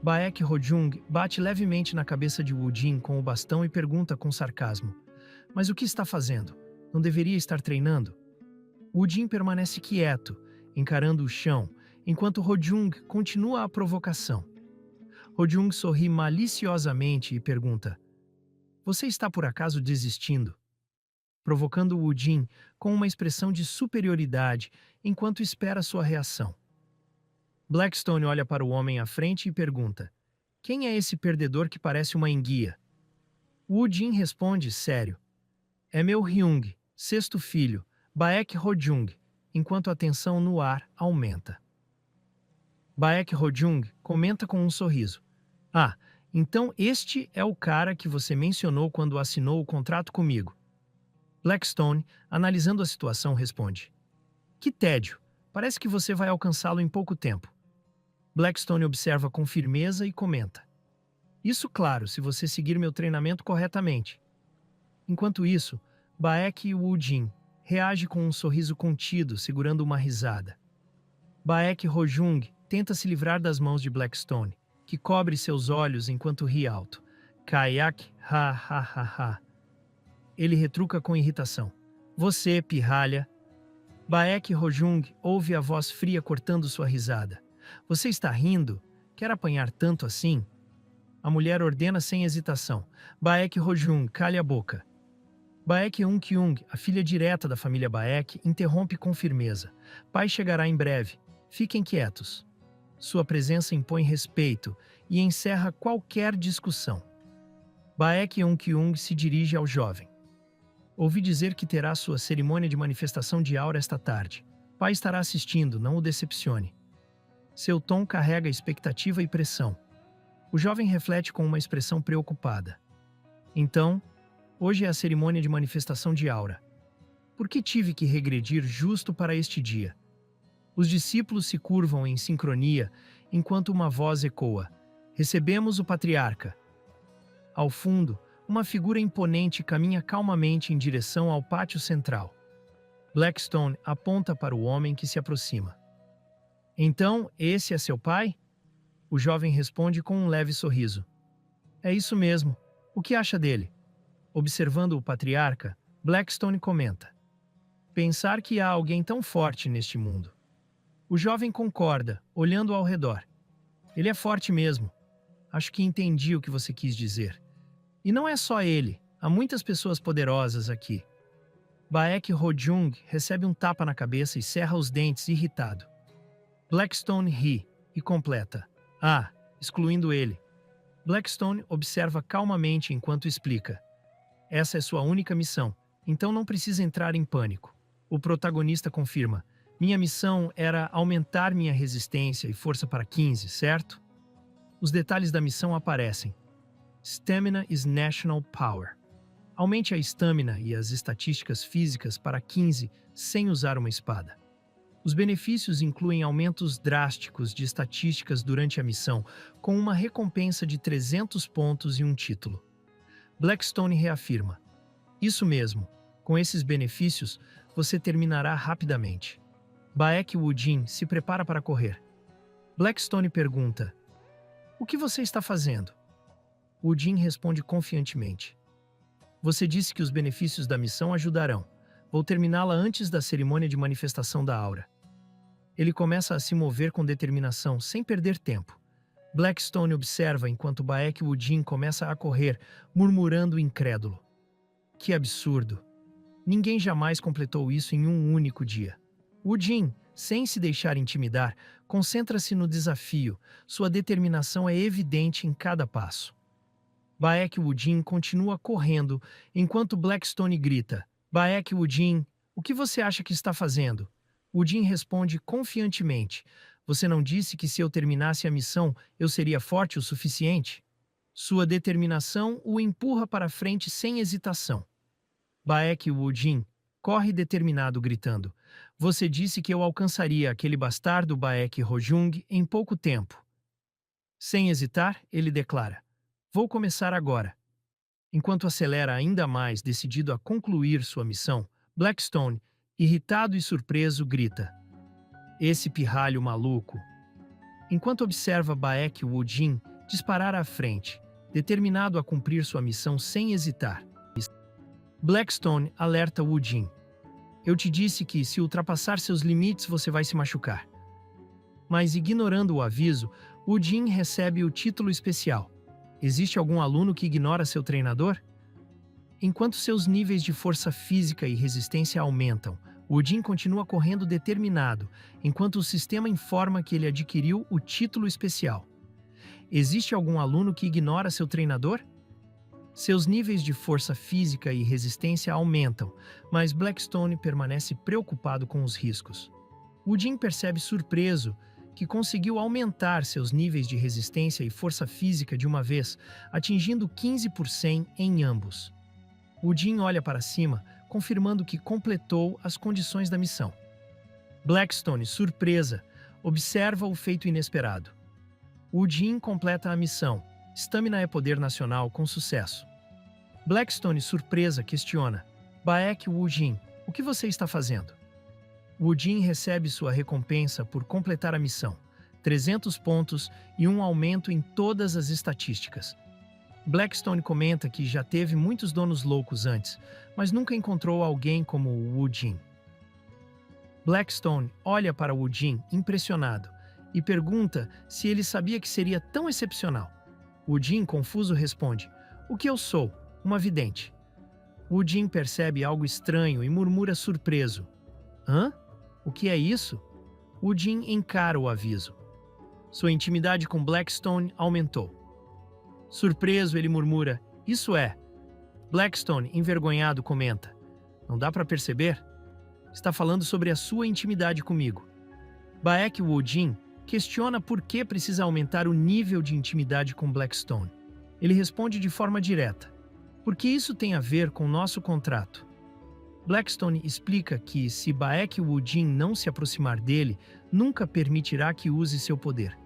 Baek Ho-jung bate levemente na cabeça de Woo Jin com o bastão e pergunta com sarcasmo: Mas o que está fazendo? Não deveria estar treinando? Woo Jin permanece quieto, encarando o chão, enquanto Ho-jung continua a provocação. Ho-jung sorri maliciosamente e pergunta: Você está por acaso desistindo? Provocando Woo Jin com uma expressão de superioridade enquanto espera sua reação. Blackstone olha para o homem à frente e pergunta: Quem é esse perdedor que parece uma enguia? Woo Jin responde sério: É meu Hyung, sexto filho, Baek Ho-jung, enquanto a tensão no ar aumenta. Baek Ho-jung comenta com um sorriso: Ah, então este é o cara que você mencionou quando assinou o contrato comigo. Blackstone, analisando a situação, responde: Que tédio, parece que você vai alcançá-lo em pouco tempo. Blackstone observa com firmeza e comenta: Isso, claro, se você seguir meu treinamento corretamente. Enquanto isso, Baek Woo Jin reage com um sorriso contido, segurando uma risada. Baek Ho-jung tenta se livrar das mãos de Blackstone, que cobre seus olhos enquanto ri alto. Kayak, ha ha ha ha. Ele retruca com irritação: Você, pirralha. Baek Ho-jung ouve a voz fria cortando sua risada: Você está rindo? Quer apanhar tanto assim? A mulher ordena sem hesitação: Baek Ho-jung, cale a boca. Baek Eun-kyung, a filha direta da família Baek, interrompe com firmeza: Pai chegará em breve. Fiquem quietos. Sua presença impõe respeito e encerra qualquer discussão. Baek Eun-kyung se dirige ao jovem: Ouvi dizer que terá sua cerimônia de manifestação de aura esta tarde. Pai estará assistindo, não o decepcione. Seu tom carrega expectativa e pressão. O jovem reflete com uma expressão preocupada. Então, hoje é a cerimônia de manifestação de aura. Por que tive que regredir justo para este dia? Os discípulos se curvam em sincronia, enquanto uma voz ecoa: Recebemos o patriarca. Ao fundo, uma figura imponente caminha calmamente em direção ao pátio central. Blackstone aponta para o homem que se aproxima. Então, esse é seu pai? O jovem responde com um leve sorriso: É isso mesmo. O que acha dele? Observando o patriarca, Blackstone comenta: Pensar que há alguém tão forte neste mundo. O jovem concorda, olhando ao redor. Ele é forte mesmo. Acho que entendi o que você quis dizer. E não é só ele, há muitas pessoas poderosas aqui. Baek Ho-jung recebe um tapa na cabeça e cerra os dentes, irritado. Blackstone ri e completa: Ah, excluindo ele. Blackstone observa calmamente enquanto explica: Essa é sua única missão, então não precisa entrar em pânico. O protagonista confirma: Minha missão era aumentar minha resistência e força para 15, certo? Os detalhes da missão aparecem. Stamina is National Power. Aumente a estamina e as estatísticas físicas para 15 sem usar uma espada. Os benefícios incluem aumentos drásticos de estatísticas durante a missão, com uma recompensa de 300 pontos e um título. Blackstone reafirma: Isso mesmo, com esses benefícios, você terminará rapidamente. Baek Woo Jin se prepara para correr. Blackstone pergunta: O que você está fazendo? Woo Jin responde confiantemente: Você disse que os benefícios da missão ajudarão. Vou terminá-la antes da cerimônia de manifestação da aura. Ele começa a se mover com determinação, sem perder tempo. Blackstone observa enquanto Baek Wujin começa a correr, murmurando incrédulo. Que absurdo! Ninguém jamais completou isso em um único dia. Wujin, sem se deixar intimidar, concentra-se no desafio. Sua determinação é evidente em cada passo. Baek Wujin continua correndo, enquanto Blackstone grita: Baek Wujin, o que você acha que está fazendo? Wujin responde confiantemente: Você não disse que se eu terminasse a missão, eu seria forte o suficiente? Sua determinação o empurra para frente sem hesitação. Baek Wujin corre determinado, gritando: Você disse que eu alcançaria aquele bastardo Baek Hojung em pouco tempo. Sem hesitar, ele declara: Vou começar agora. Enquanto acelera ainda mais, decidido a concluir sua missão, Blackstone, irritado e surpreso, grita: Esse pirralho maluco! Enquanto observa Baek Wujin disparar à frente, determinado a cumprir sua missão sem hesitar. Blackstone alerta Wujin: Eu te disse que, se ultrapassar seus limites, você vai se machucar. Mas, ignorando o aviso, Wujin recebe o título especial. Existe algum aluno que ignora seu treinador? Enquanto seus níveis de força física e resistência aumentam, Wujin continua correndo determinado, enquanto o sistema informa que ele adquiriu o título especial. Existe algum aluno que ignora seu treinador? Seus níveis de força física e resistência aumentam, mas Blackstone permanece preocupado com os riscos. Wujin percebe surpreso que conseguiu aumentar seus níveis de resistência e força física de uma vez, atingindo 15% em ambos. Wujin olha para cima, confirmando que completou as condições da missão. Blackstone, surpresa, observa o feito inesperado. Wujin completa a missão. Stamina é poder nacional com sucesso. Blackstone, surpresa, questiona: Baek Wujin, o que você está fazendo? Wujin recebe sua recompensa por completar a missão, 300 pontos e um aumento em todas as estatísticas. Blackstone comenta que já teve muitos donos loucos antes, mas nunca encontrou alguém como o Wujin. Blackstone olha para Wujin impressionado e pergunta se ele sabia que seria tão excepcional. Wujin, confuso, responde: O que eu sou? Uma vidente. Wujin percebe algo estranho e murmura surpreso: Hã? O que é isso? Wujin encara o aviso. Sua intimidade com Blackstone aumentou. Surpreso, ele murmura: Isso é. Blackstone, envergonhado, comenta: Não dá para perceber? Está falando sobre a sua intimidade comigo. Baek Wujin questiona por que precisa aumentar o nível de intimidade com Blackstone. Ele responde de forma direta: Porque isso tem a ver com nosso contrato. Blackstone explica que, se Baek Wujin não se aproximar dele, nunca permitirá que use seu poder.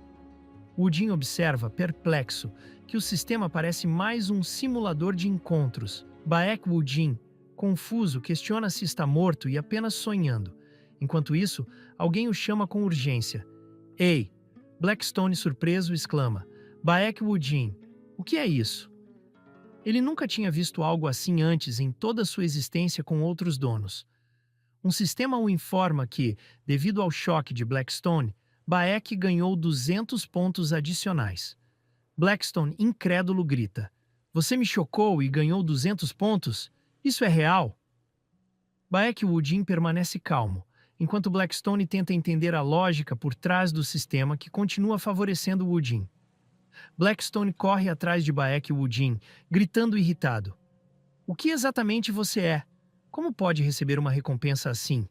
Wujin observa, perplexo, que o sistema parece mais um simulador de encontros. Baek Wujin, confuso, questiona se está morto e apenas sonhando. Enquanto isso, alguém o chama com urgência. Ei! Blackstone, surpreso, exclama: Baek Wujin, o que é isso? Ele nunca tinha visto algo assim antes em toda sua existência com outros donos. Um sistema o informa que, devido ao choque de Blackstone, Baek ganhou 200 pontos adicionais. Blackstone, incrédulo, grita: Você me chocou e ganhou 200 pontos? Isso é real? Baek Wujin permanece calmo, enquanto Blackstone tenta entender a lógica por trás do sistema que continua favorecendo Wujin. Blackstone corre atrás de Baek Wujin, gritando irritado: O que exatamente você é? Como pode receber uma recompensa assim?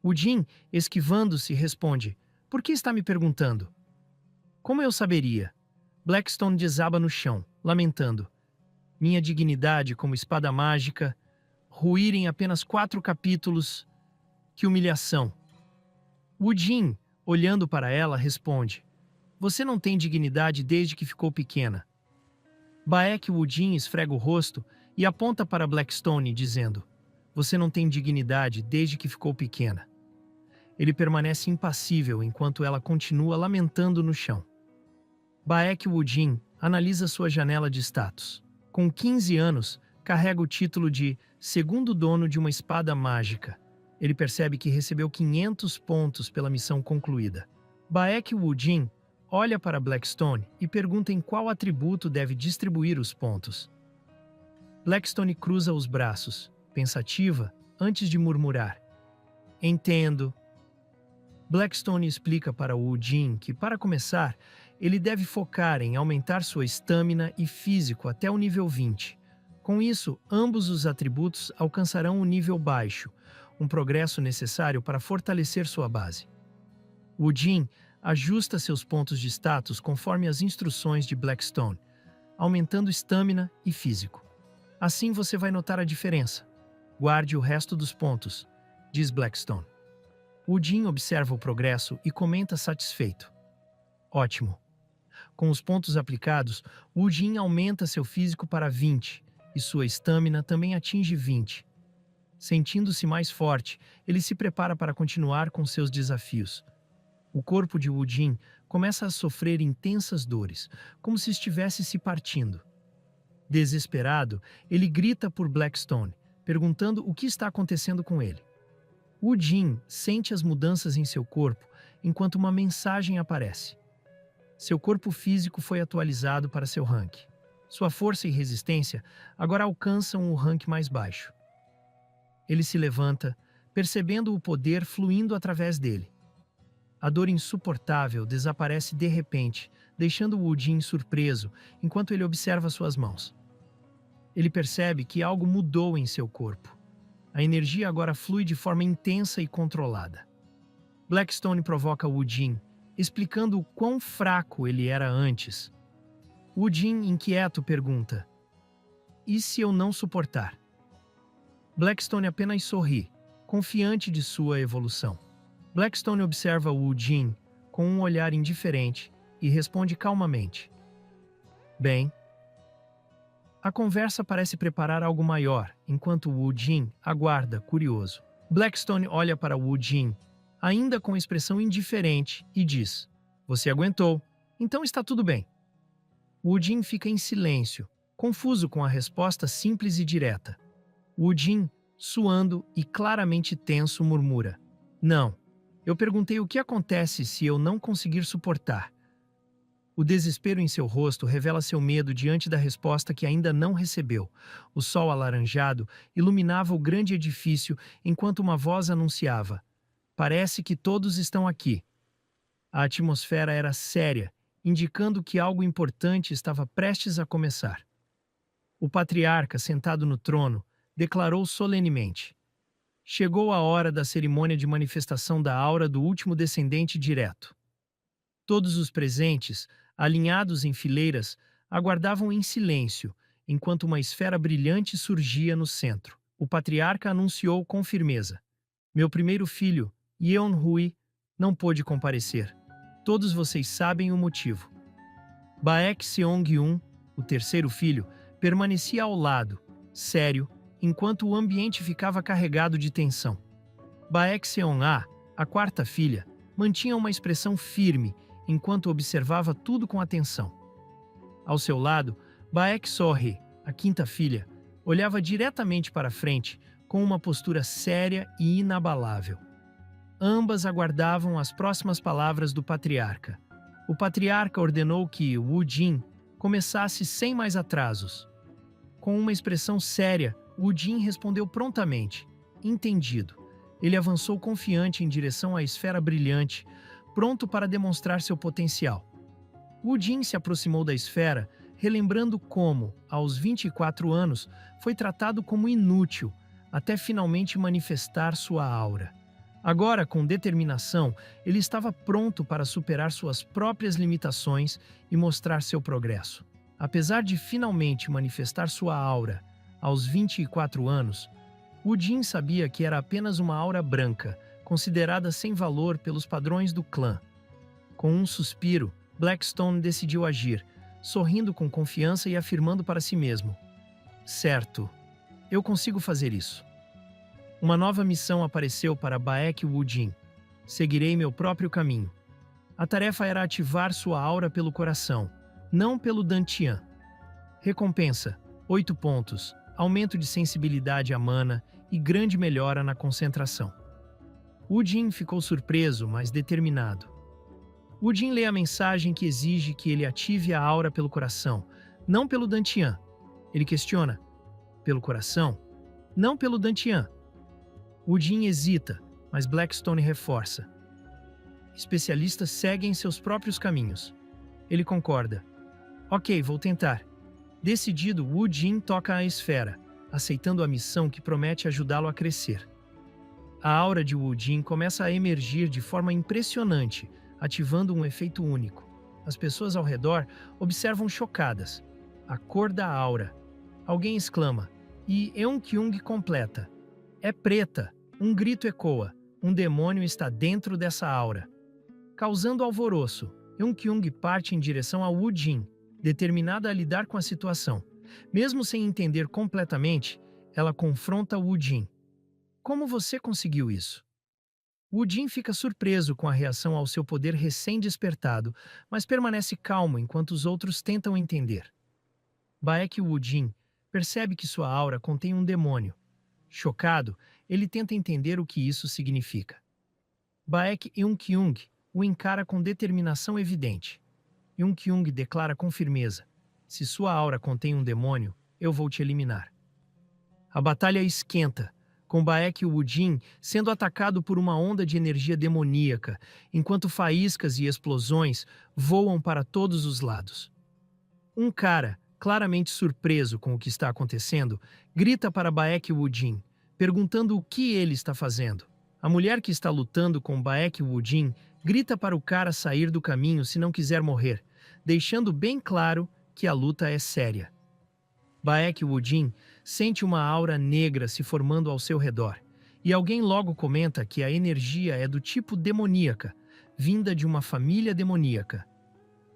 Wujin, esquivando-se, responde: Por que está me perguntando? Como eu saberia? Blackstone desaba no chão, lamentando: Minha dignidade como espada mágica, ruir em apenas 4 capítulos. Que humilhação! Wujin, olhando para ela, responde: Você não tem dignidade desde que ficou pequena. Baek Wujin esfrega o rosto e aponta para Blackstone, dizendo: Você não tem dignidade desde que ficou pequena. Ele permanece impassível enquanto ela continua lamentando no chão. Baek Wujin analisa sua janela de status. Com 15 anos, carrega o título de segundo dono de uma espada mágica. Ele percebe que recebeu 500 pontos pela missão concluída. Baek Wujin olha para Blackstone e pergunta em qual atributo deve distribuir os pontos. Blackstone cruza os braços, pensativa, antes de murmurar: Entendo. Blackstone explica para Wu Jin que, para começar, ele deve focar em aumentar sua estamina e físico até o nível 20. Com isso, ambos os atributos alcançarão o nível baixo, um progresso necessário para fortalecer sua base. Wu Jin ajusta seus pontos de status conforme as instruções de Blackstone, aumentando estamina e físico. Assim você vai notar a diferença. Guarde o resto dos pontos, diz Blackstone. Wu Jin observa o progresso e comenta satisfeito. Ótimo. Com os pontos aplicados, Wu Jin aumenta seu físico para 20 e sua estamina também atinge 20. Sentindo-se mais forte, ele se prepara para continuar com seus desafios. O corpo de Wu Jin começa a sofrer intensas dores, como se estivesse se partindo. Desesperado, ele grita por Blackstone, perguntando o que está acontecendo com ele. Wu Jin sente as mudanças em seu corpo enquanto uma mensagem aparece. Seu corpo físico foi atualizado para seu rank. Sua força e resistência agora alcançam o rank mais baixo. Ele se levanta, percebendo o poder fluindo através dele. A dor insuportável desaparece de repente, deixando Wu Jin surpreso enquanto ele observa suas mãos. Ele percebe que algo mudou em seu corpo. A energia agora flui de forma intensa e controlada. Blackstone provoca Wu Jin, explicando o quão fraco ele era antes. Wu Jin, inquieto, pergunta: E se eu não suportar? Blackstone apenas sorri, confiante de sua evolução. Blackstone observa Wu Jin com um olhar indiferente e responde calmamente: Bem. A conversa parece preparar algo maior, enquanto Wu Jin aguarda, curioso. Blackstone olha para Wu Jin, ainda com expressão indiferente, e diz: Você aguentou, então está tudo bem. Wu Jin fica em silêncio, confuso com a resposta simples e direta. Wu Jin, suando e claramente tenso, murmura: Não, eu perguntei o que acontece se eu não conseguir suportar. O desespero em seu rosto revela seu medo diante da resposta que ainda não recebeu. O sol alaranjado iluminava o grande edifício enquanto uma voz anunciava: Parece que todos estão aqui. A atmosfera era séria, indicando que algo importante estava prestes a começar. O patriarca, sentado no trono, declarou solenemente: Chegou a hora da cerimônia de manifestação da aura do último descendente direto. Todos os presentes, alinhados em fileiras, aguardavam em silêncio, enquanto uma esfera brilhante surgia no centro. O patriarca anunciou com firmeza: Meu primeiro filho, Yeon-hui, não pôde comparecer. Todos vocês sabem o motivo. Baek Seong-un, o terceiro filho, permanecia ao lado, sério, enquanto o ambiente ficava carregado de tensão. Baek Seong-a, a quarta filha, mantinha uma expressão firme enquanto observava tudo com atenção. Ao seu lado, Baek So-hee, a quinta filha, olhava diretamente para frente com uma postura séria e inabalável. Ambas aguardavam as próximas palavras do patriarca. O patriarca ordenou que Wu Jin começasse sem mais atrasos. Com uma expressão séria, Wu Jin respondeu prontamente: Entendido. Ele avançou confiante em direção à esfera brilhante, pronto para demonstrar seu potencial. Wu Jin se aproximou da esfera, relembrando como, aos 24 anos, foi tratado como inútil, até finalmente manifestar sua aura. Agora, com determinação, ele estava pronto para superar suas próprias limitações e mostrar seu progresso. Apesar de finalmente manifestar sua aura aos 24 anos, Wu Jin sabia que era apenas uma aura branca, considerada sem valor pelos padrões do clã. Com um suspiro, Blackstone decidiu agir, sorrindo com confiança e afirmando para si mesmo: Certo, eu consigo fazer isso. Uma nova missão apareceu para Baek Wu Jin. Seguirei meu próprio caminho. A tarefa era ativar sua aura pelo coração, não pelo Dantian. Recompensa: 8 pontos, aumento de sensibilidade à mana e grande melhora na concentração. Wu Jin ficou surpreso, mas determinado. Jin lê a mensagem que exige que ele ative a aura pelo coração, não pelo Dantian. Ele questiona: pelo coração? Não pelo Dantian. Jin hesita, mas Blackstone reforça: especialistas seguem seus próprios caminhos. Ele concorda: ok, vou tentar. Decidido, Jin toca a esfera, aceitando a missão que promete ajudá-lo a crescer. A aura de Jin começa a emergir de forma impressionante, ativando um efeito único. As pessoas ao redor observam chocadas. A cor da aura. Alguém exclama, e Eunkyung completa: é preta. Um grito ecoa. Um demônio está dentro dessa aura. Causando alvoroço, Eunkyung parte em direção a Jin, determinada a lidar com a situação. Mesmo sem entender completamente, ela confronta Jin. Como você conseguiu isso? Jin fica surpreso com a reação ao seu poder recém-despertado, mas permanece calmo enquanto os outros tentam entender. Baek Jin percebe que sua aura contém um demônio. Chocado, ele tenta entender o que isso significa. Baek Eunkyung o encara com determinação evidente. Eunkyung declara com firmeza: se sua aura contém um demônio, eu vou te eliminar. A batalha esquenta, com Baek Jin sendo atacado por uma onda de energia demoníaca, enquanto faíscas e explosões voam para todos os lados. Um cara, claramente surpreso com o que está acontecendo, grita para Baek Jin, perguntando o que ele está fazendo. A mulher que está lutando com Baek Jin grita para o cara sair do caminho se não quiser morrer, deixando bem claro que a luta é séria. Baek Jin sente uma aura negra se formando ao seu redor, e alguém logo comenta que a energia é do tipo demoníaca, vinda de uma família demoníaca.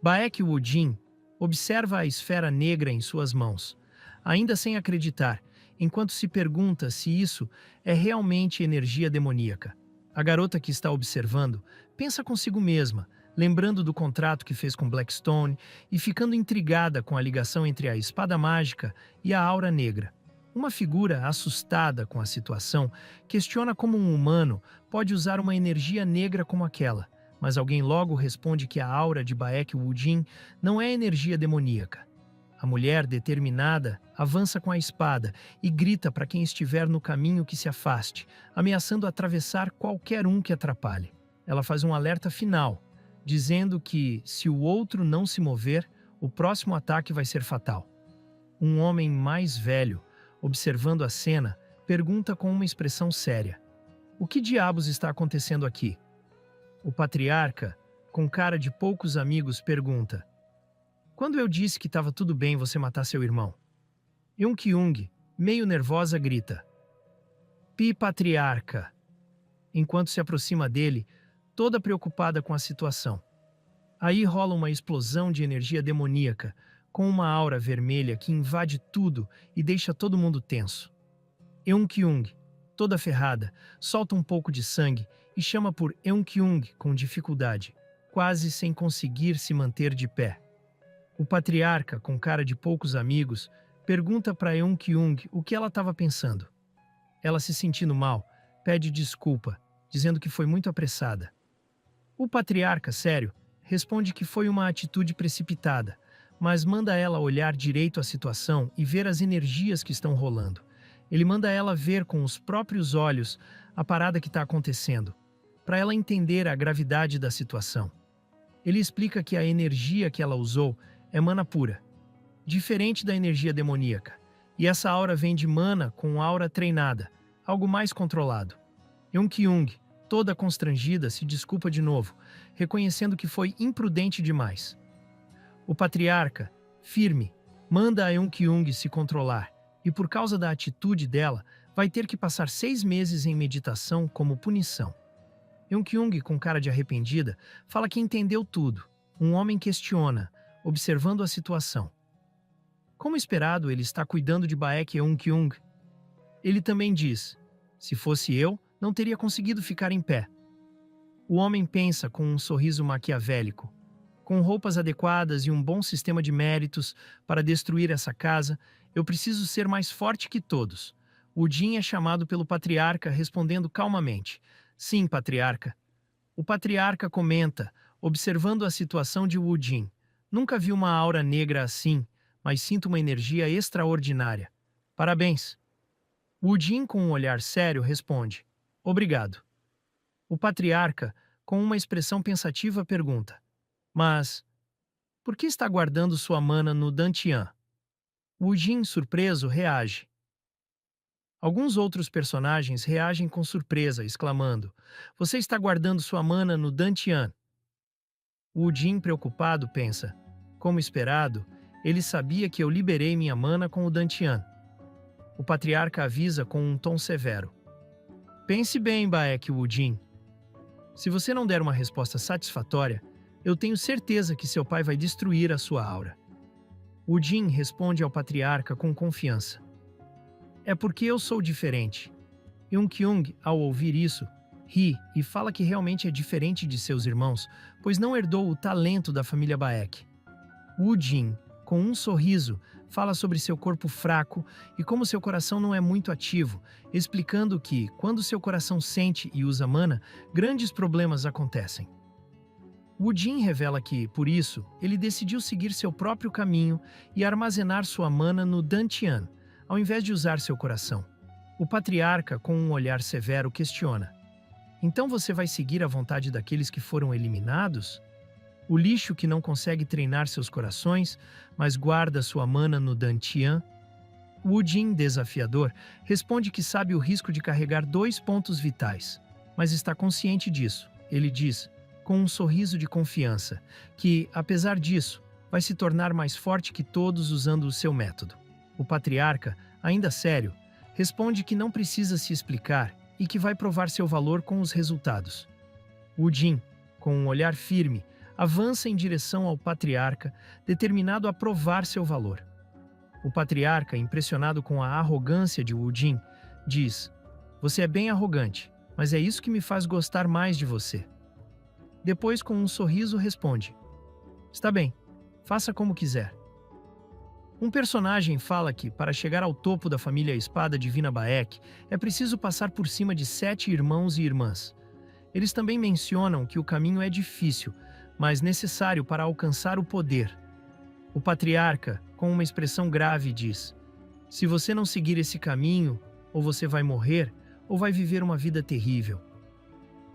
Baek Jin observa a esfera negra em suas mãos, ainda sem acreditar, enquanto se pergunta se isso é realmente energia demoníaca. A garota que está observando pensa consigo mesma, lembrando do contrato que fez com Blackstone e ficando intrigada com a ligação entre a espada mágica e a aura negra. Uma figura assustada com a situação questiona como um humano pode usar uma energia negra como aquela, mas alguém logo responde que a aura de Baek Jin não é energia demoníaca. A mulher, determinada, avança com a espada e grita para quem estiver no caminho que se afaste, ameaçando atravessar qualquer um que atrapalhe. Ela faz um alerta final, dizendo que, se o outro não se mover, o próximo ataque vai ser fatal. Um homem mais velho, observando a cena, pergunta com uma expressão séria: o que diabos está acontecendo aqui? O patriarca, com cara de poucos amigos, pergunta: quando eu disse que estava tudo bem você matar seu irmão? Eunkyung, meio nervosa, grita: Pi patriarca! Enquanto se aproxima dele, toda preocupada com a situação. Aí rola uma explosão de energia demoníaca, com uma aura vermelha que invade tudo e deixa todo mundo tenso. Eunkyung, toda ferrada, solta um pouco de sangue e chama por Eunkyung com dificuldade, quase sem conseguir se manter de pé. O patriarca, com cara de poucos amigos, pergunta para Eunkyung o que ela estava pensando. Ela, se sentindo mal, pede desculpa, dizendo que foi muito apressada. O patriarca, sério, responde que foi uma atitude precipitada, mas manda ela olhar direito a situação e ver as energias que estão rolando. Ele manda ela ver com os próprios olhos a parada que está acontecendo, para ela entender a gravidade da situação. Ele explica que a energia que ela usou é mana pura, diferente da energia demoníaca, e essa aura vem de mana com aura treinada, algo mais controlado. Eunkyung, toda constrangida, se desculpa de novo, reconhecendo que foi imprudente demais. O patriarca, firme, manda a Eunkyung se controlar, e por causa da atitude dela, vai ter que passar 6 meses em meditação como punição. Eunkyung, com cara de arrependida, fala que entendeu tudo. Um homem questiona, observando a situação. Como esperado, ele está cuidando de Baek Eunkyung. Ele também diz: se fosse eu, não teria conseguido ficar em pé. O homem pensa com um sorriso maquiavélico. Com roupas adequadas e um bom sistema de méritos para destruir essa casa, eu preciso ser mais forte que todos. Jin é chamado pelo patriarca, respondendo calmamente: sim, patriarca. O patriarca comenta, observando a situação de Wu Jin. Nunca vi uma aura negra assim, mas sinto uma energia extraordinária. Parabéns. Wu Jin, com um olhar sério, responde: Obrigado. O patriarca, com uma expressão pensativa, pergunta: Mas por que está guardando sua mana no Dantian? Wu Jin, surpreso, reage. Alguns outros personagens reagem com surpresa, exclamando: Você está guardando sua mana no Dantian. Wu Jin, preocupado, pensa: Como esperado, ele sabia que eu liberei minha mana com o Dantian. O patriarca avisa com um tom severo: Pense bem, Baek Wu Jin. Se você não der uma resposta satisfatória, eu tenho certeza que seu pai vai destruir a sua aura. Wu Jin responde ao patriarca com confiança: É porque eu sou diferente. Yun-kyung, ao ouvir isso, ri e fala que realmente é diferente de seus irmãos, pois não herdou o talento da família Baek. Wu Jin, com um sorriso, fala sobre seu corpo fraco e como seu coração não é muito ativo, explicando que, quando seu coração sente e usa mana, grandes problemas acontecem. Wu Jin revela que, por isso, ele decidiu seguir seu próprio caminho e armazenar sua mana no Dantian, ao invés de usar seu coração. O patriarca, com um olhar severo, questiona: Então você vai seguir a vontade daqueles que foram eliminados? O lixo que não consegue treinar seus corações, mas guarda sua mana no Dantian? Wu Jin, desafiador, responde que sabe o risco de carregar 2 pontos vitais, mas está consciente disso. Ele diz, com um sorriso de confiança, que, apesar disso, vai se tornar mais forte que todos usando o seu método. O patriarca, ainda sério, responde que não precisa se explicar e que vai provar seu valor com os resultados. Wu Jin, com um olhar firme, avança em direção ao patriarca, determinado a provar seu valor. O patriarca, impressionado com a arrogância de Wu Jin, diz: Você é bem arrogante, mas é isso que me faz gostar mais de você. Depois, com um sorriso, responde: Está bem, faça como quiser. Um personagem fala que, para chegar ao topo da família Espada Divina Baek, é preciso passar por cima de 7 irmãos e irmãs. Eles também mencionam que o caminho é difícil, mas necessário para alcançar o poder. O patriarca, com uma expressão grave, diz: Se você não seguir esse caminho, ou você vai morrer, ou vai viver uma vida terrível.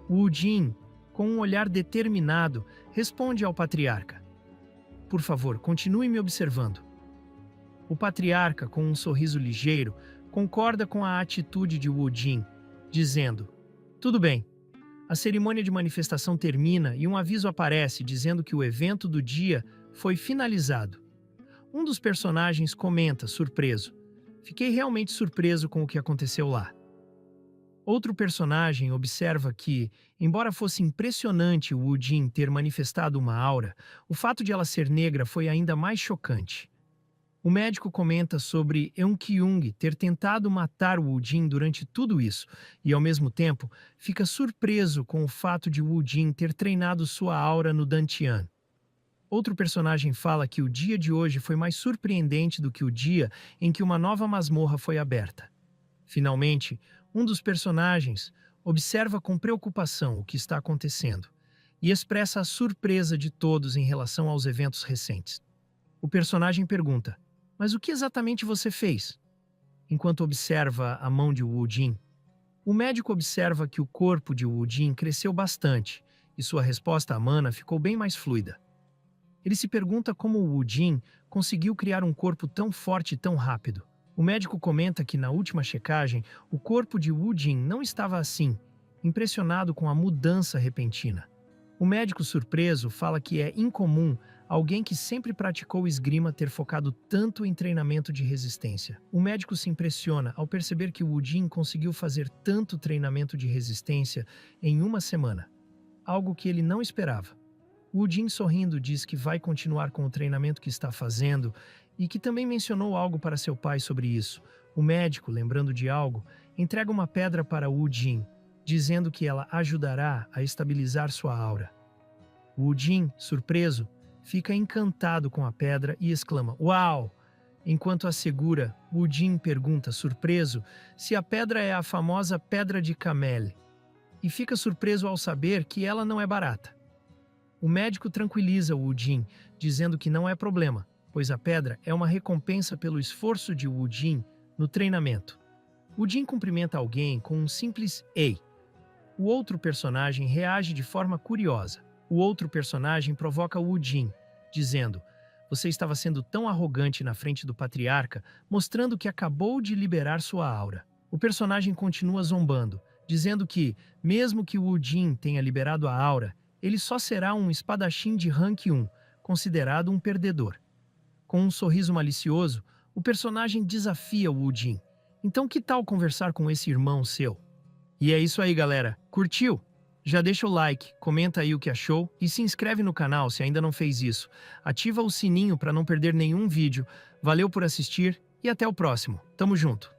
Wu Jin, com um olhar determinado, responde ao patriarca: Por favor, continue me observando. O patriarca, com um sorriso ligeiro, concorda com a atitude de Wu Jin, dizendo: Tudo bem. A cerimônia de manifestação termina e um aviso aparece dizendo que o evento do dia foi finalizado. Um dos personagens comenta, surpreso: Fiquei realmente surpreso com o que aconteceu lá. Outro personagem observa que, embora fosse impressionante o Wu Jin ter manifestado uma aura, o fato de ela ser negra foi ainda mais chocante. O médico comenta sobre Yun-kyung ter tentado matar Wu Jin durante tudo isso e, ao mesmo tempo, fica surpreso com o fato de Wu Jin ter treinado sua aura no Dantian. Outro personagem fala que o dia de hoje foi mais surpreendente do que o dia em que uma nova masmorra foi aberta. Finalmente, um dos personagens observa com preocupação o que está acontecendo e expressa a surpresa de todos em relação aos eventos recentes. O personagem pergunta: Mas o que exatamente você fez? Enquanto observa a mão de Wu Jin, o médico observa que o corpo de Wu Jin cresceu bastante e sua resposta à mana ficou bem mais fluida. Ele se pergunta como Wu Jin conseguiu criar um corpo tão forte e tão rápido. O médico comenta que na última checagem, o corpo de Wu Jin não estava assim, impressionado com a mudança repentina. O médico surpreso fala que é incomum alguém que sempre praticou esgrima ter focado tanto em treinamento de resistência. O médico se impressiona ao perceber que Wu Jin conseguiu fazer tanto treinamento de resistência em uma semana, algo que ele não esperava. Wu Jin, sorrindo, diz que vai continuar com o treinamento que está fazendo e que também mencionou algo para seu pai sobre isso. O médico, lembrando de algo, entrega uma pedra para Wu Jin, dizendo que ela ajudará a estabilizar sua aura. Wu Jin, surpreso, fica encantado com a pedra e exclama: Uau! Enquanto a segura, Wu Jin pergunta, surpreso, se a pedra é a famosa Pedra de Camel, e fica surpreso ao saber que ela não é barata. O médico tranquiliza o Woo-jin, dizendo que não é problema, pois a pedra é uma recompensa pelo esforço de Woo-jin no treinamento. Woo-jin cumprimenta alguém com um simples "ei". O outro personagem reage de forma curiosa. O outro personagem provoca Woo-jin, dizendo: "Você estava sendo tão arrogante na frente do patriarca, mostrando que acabou de liberar sua aura." O personagem continua zombando, dizendo que, mesmo que Woo-jin tenha liberado a aura, ele só será um espadachim de rank 1, considerado um perdedor. Com um sorriso malicioso, o personagem desafia Woo-jin. Então que tal conversar com esse irmão seu? E é isso aí, galera. Curtiu? Já deixa o like, comenta aí o que achou e se inscreve no canal se ainda não fez isso. Ativa o sininho para não perder nenhum vídeo. Valeu por assistir e até o próximo. Tamo junto!